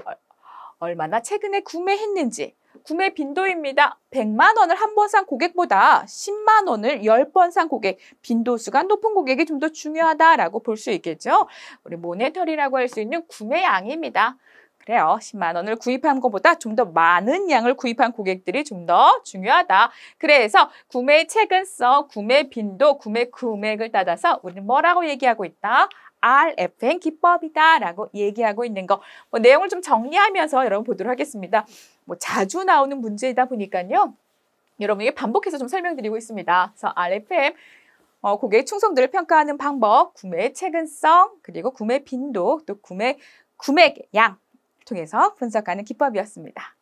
얼마나 최근에 구매했는지. 구매 빈도입니다. 100만 원을 한 번 산 고객보다 10만 원을 10번 산 고객, 빈도수가 높은 고객이 좀 더 중요하다라고 볼 수 있겠죠. 우리 모네터리라고 할 수 있는 구매량입니다. 그래요. 10만 원을 구입한 것보다 좀 더 많은 양을 구입한 고객들이 좀 더 중요하다. 그래서 구매 최근성, 구매 빈도, 구매 금액을 따져서 우리는 뭐라고 얘기하고 있다? RFM 기법이다라고 얘기하고 있는 거. 내용을 좀 정리하면서 여러분 보도록 하겠습니다. 자주 나오는 문제이다 보니까요. 여러분에게 반복해서 좀 설명드리고 있습니다. 그래서 RFM 고객의 충성도를 평가하는 방법, 구매 최근성, 그리고 구매 빈도, 또 구매량 통해서 분석하는 기법이었습니다.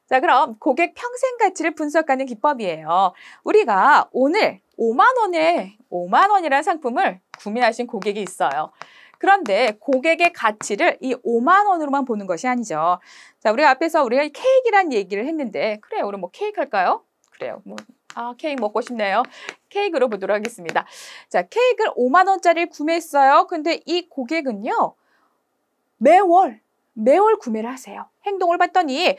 자, 그럼 고객 평생 가치를 분석하는 기법이에요. 우리가 오늘 5만 원이라는 상품을 구매하신 고객이 있어요. 그런데 고객의 가치를 이 5만 원으로만 보는 것이 아니죠. 자, 우리가 앞에서 우리가 케이크란 얘기를 했는데 그래요. 우리 뭐 케이크 할까요? 그래요. 케이크 먹고 싶네요. 케이크로 보도록 하겠습니다. 자, 케이크를 5만 원짜리를 구매했어요. 근데 이 고객은요. 매월 구매를 하세요. 행동을 봤더니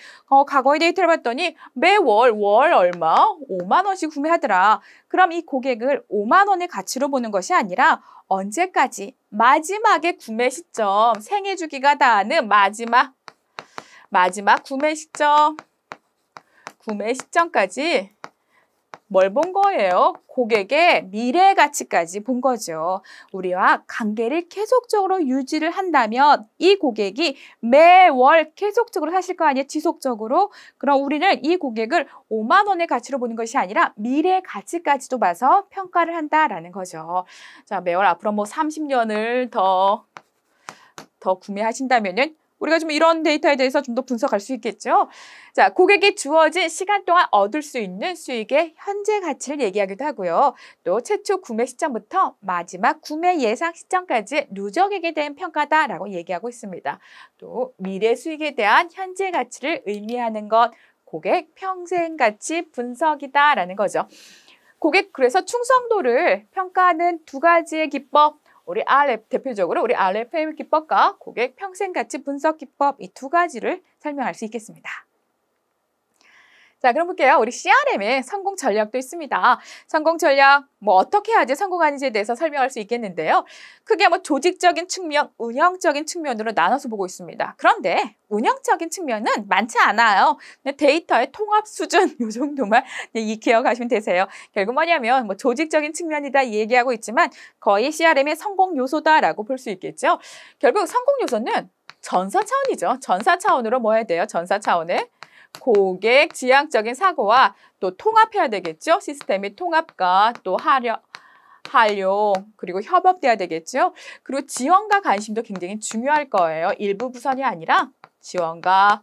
과거의 데이터를 봤더니 매월 월 얼마? 5만 원씩 구매하더라. 그럼 이 고객을 5만 원의 가치로 보는 것이 아니라 언제까지? 마지막에 구매 시점, 생애 주기가 다하는 마지막 구매 시점까지 뭘 본 거예요? 고객의 미래 가치까지 본 거죠. 우리와 관계를 계속적으로 유지를 한다면 이 고객이 매월 계속적으로 사실 거 아니에요? 지속적으로. 그럼 우리는 이 고객을 5만 원의 가치로 보는 것이 아니라 미래 가치까지도 봐서 평가를 한다라는 거죠. 자, 매월 앞으로 30년을 더 구매하신다면은 우리가 좀 이런 데이터에 대해서 좀 더 분석할 수 있겠죠. 자, 고객이 주어진 시간 동안 얻을 수 있는 수익의 현재 가치를 얘기하기도 하고요. 또 최초 구매 시점부터 마지막 구매 예상 시점까지 누적액에 대한 평가다라고 얘기하고 있습니다. 또 미래 수익에 대한 현재 가치를 의미하는 것, 고객 평생 가치 분석이다라는 거죠. 고객 그래서 충성도를 평가하는 두 가지의 기법. 대표적으로 우리 RFM 기법과 고객 평생 가치 분석 기법 이 두 가지를 설명할 수 있겠습니다. 자, 그럼 볼게요. 우리 CRM에 성공 전략도 있습니다. 성공 전략, 어떻게 해야지 성공하는지에 대해서 설명할 수 있겠는데요. 크게 조직적인 측면, 운영적인 측면으로 나눠서 보고 있습니다. 그런데 운영적인 측면은 많지 않아요. 데이터의 통합 수준, 이 정도만 기억하시면 되세요. 결국 뭐냐면, 조직적인 측면이다 얘기하고 있지만 거의 CRM의 성공 요소다라고 볼 수 있겠죠. 결국 성공 요소는 전사 차원이죠. 전사 차원으로 뭐 해야 돼요? 전사 차원에 고객 지향적인 사고와 또 통합해야 되겠죠. 시스템의 통합과 또 활용 그리고 협업돼야 되겠죠. 그리고 지원과 관심도 굉장히 중요할 거예요. 일부 부선이 아니라 지원과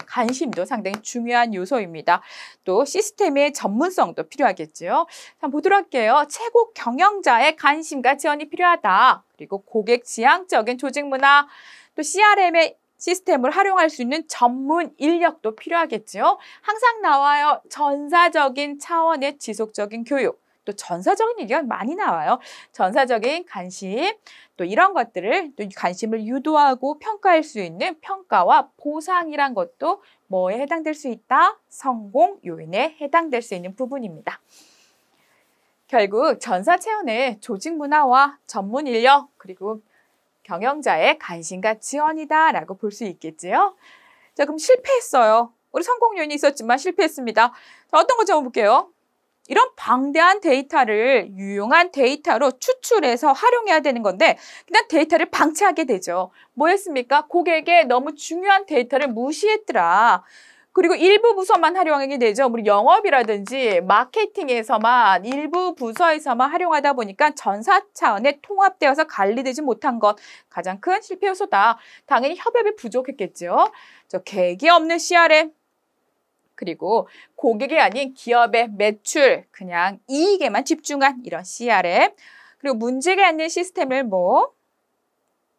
관심도 상당히 중요한 요소입니다. 또 시스템의 전문성도 필요하겠죠. 한번 보도록 할게요. 최고 경영자의 관심과 지원이 필요하다. 그리고 고객 지향적인 조직 문화, 또 CRM의 시스템을 활용할 수 있는 전문 인력도 필요하겠죠. 항상 나와요. 전사적인 차원의 지속적인 교육. 또 전사적인 얘기가 많이 나와요. 전사적인 관심, 또 이런 것들을 또 관심을 유도하고 평가할 수 있는 평가와 보상이란 것도 뭐에 해당될 수 있다? 성공 요인에 해당될 수 있는 부분입니다. 결국 전사 차원의 조직 문화와 전문 인력 그리고 경영자의 관심과 지원이다라고 볼 수 있겠지요. 자, 그럼 실패했어요. 우리 성공 요인이 있었지만 실패했습니다. 자, 어떤 거 적어볼게요. 이런 방대한 데이터를 유용한 데이터로 추출해서 활용해야 되는 건데 그냥 데이터를 방치하게 되죠. 뭐 했습니까? 고객의 너무 중요한 데이터를 무시했더라. 그리고 일부 부서만 활용하게 되죠. 우리 영업이라든지 마케팅에서만 일부 부서에서만 활용하다 보니까 전사 차원에 통합되어서 관리되지 못한 것 가장 큰 실패 요소다. 당연히 협업이 부족했겠죠. 계획이 없는 CRM 그리고 고객이 아닌 기업의 매출, 그냥 이익에만 집중한 이런 CRM 그리고 문제가 있는 시스템을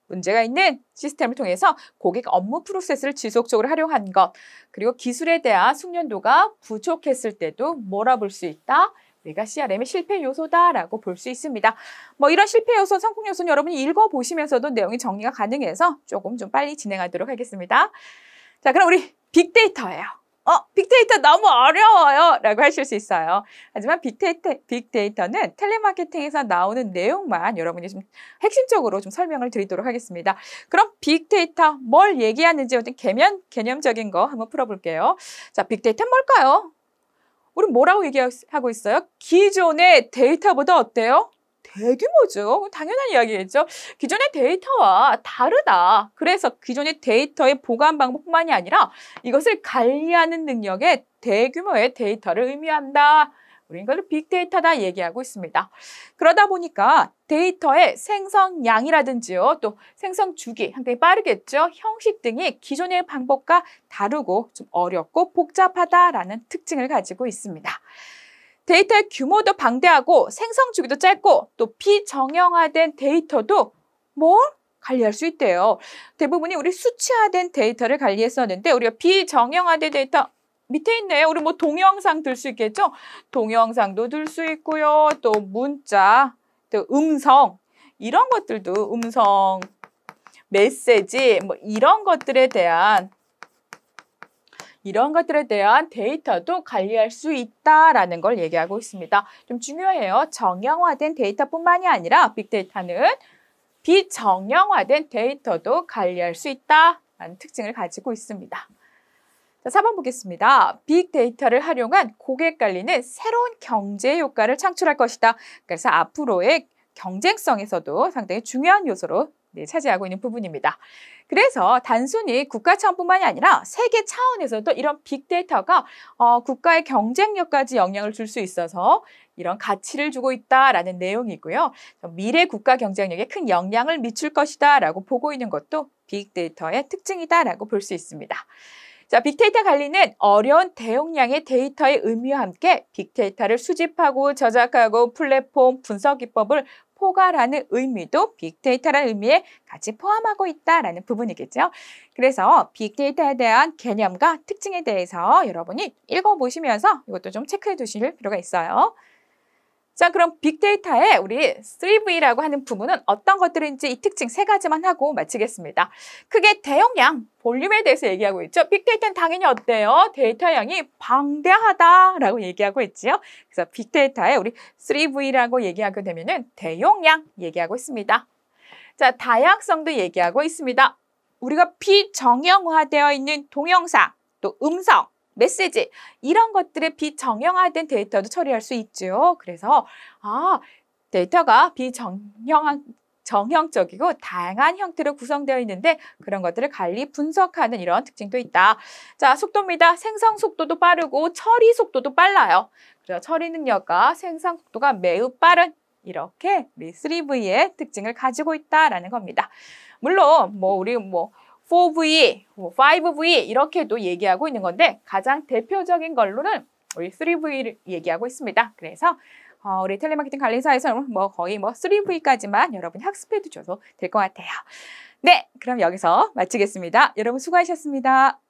문제가 있는 시스템을 통해서 고객 업무 프로세스를 지속적으로 활용한 것 그리고 기술에 대한 숙련도가 부족했을 때도 몰아볼 수 있다. 우리가 CRM의 실패 요소다라고 볼 수 있습니다. 이런 실패 요소, 성공 요소는 여러분이 읽어보시면서도 내용이 정리가 가능해서 조금 좀 빨리 진행하도록 하겠습니다. 자, 그럼 우리 빅데이터예요. 빅데이터 너무 어려워요 라고 하실 수 있어요. 하지만 빅데이터는 텔레마케팅에서 나오는 내용만 여러분이 좀 핵심적으로 좀 설명을 드리도록 하겠습니다. 그럼 빅데이터 뭘 얘기하는지 어떤 개념적인 거 한번 풀어볼게요. 자, 빅데이터는 뭘까요? 우리 뭐라고 얘기하고 있어요? 기존의 데이터보다 어때요? 대규모죠. 당연한 이야기겠죠. 기존의 데이터와 다르다. 그래서 기존의 데이터의 보관 방법뿐만이 아니라 이것을 관리하는 능력의 대규모의 데이터를 의미한다. 우리는 이걸 빅데이터다 얘기하고 있습니다. 그러다 보니까 데이터의 생성량이라든지요, 또 생성 주기 상당히 빠르겠죠. 형식 등이 기존의 방법과 다르고 좀 어렵고 복잡하다라는 특징을 가지고 있습니다. 데이터의 규모도 방대하고 생성 주기도 짧고 또 비정형화된 데이터도 관리할 수 있대요. 대부분이 우리 수치화된 데이터를 관리했었는데 우리가 비정형화된 데이터 밑에 있네요. 우리 동영상 들 수 있겠죠? 동영상도 들 수 있고요. 또 문자, 또 음성 이런 것들도 음성, 메시지 이런 것들에 대한 데이터도 관리할 수 있다라는 걸 얘기하고 있습니다. 좀 중요해요. 정형화된 데이터뿐만이 아니라 빅데이터는 비정형화된 데이터도 관리할 수 있다라는 특징을 가지고 있습니다. 자, 4번 보겠습니다. 빅데이터를 활용한 고객 관리는 새로운 경제 효과를 창출할 것이다. 그래서 앞으로의 경쟁성에서도 상당히 중요한 요소로 차지하고 있는 부분입니다. 그래서 단순히 국가 차원뿐만이 아니라 세계 차원에서도 이런 빅데이터가 국가의 경쟁력까지 영향을 줄 수 있어서 이런 가치를 주고 있다라는 내용이고요. 미래 국가 경쟁력에 큰 영향을 미칠 것이다라고 보고 있는 것도 빅데이터의 특징이다라고 볼 수 있습니다. 자, 빅데이터 관리는 어려운 대용량의 데이터의 의미와 함께 빅데이터를 수집하고 저장하고 플랫폼 분석 기법을 포괄하는 의미도 빅데이터라는 의미에 같이 포함하고 있다라는 부분이겠죠. 그래서 빅데이터에 대한 개념과 특징에 대해서 여러분이 읽어보시면서 이것도 좀 체크해 두실 필요가 있어요. 자, 그럼 빅데이터의 우리 3V라고 하는 부분은 어떤 것들인지 이 특징 3가지만 하고 마치겠습니다. 크게 대용량, 볼륨에 대해서 얘기하고 있죠. 빅데이터는 당연히 어때요? 데이터 양이 방대하다라고 얘기하고 있지요. 그래서 빅데이터의 우리 3V라고 얘기하게 되면은 대용량 얘기하고 있습니다. 자, 다양성도 얘기하고 있습니다. 우리가 비정형화되어 있는 동영상, 또 음성, 메시지 이런 것들의 비정형화된 데이터도 처리할 수 있죠. 그래서 데이터가 정형적이고 다양한 형태로 구성되어 있는데 그런 것들을 관리, 분석하는 이런 특징도 있다. 자, 속도입니다. 생성 속도도 빠르고 처리 속도도 빨라요. 그래서 처리 능력과 생성 속도가 매우 빠른 이렇게 우리 3V의 특징을 가지고 있다라는 겁니다. 물론 우리 4V, 5V 이렇게도 얘기하고 있는 건데 가장 대표적인 걸로는 우리 3V를 얘기하고 있습니다. 그래서 우리 텔레마케팅 관리사에서는 거의 3V까지만 여러분이 학습해 두셔도 될 것 같아요. 네, 그럼 여기서 마치겠습니다. 여러분 수고하셨습니다.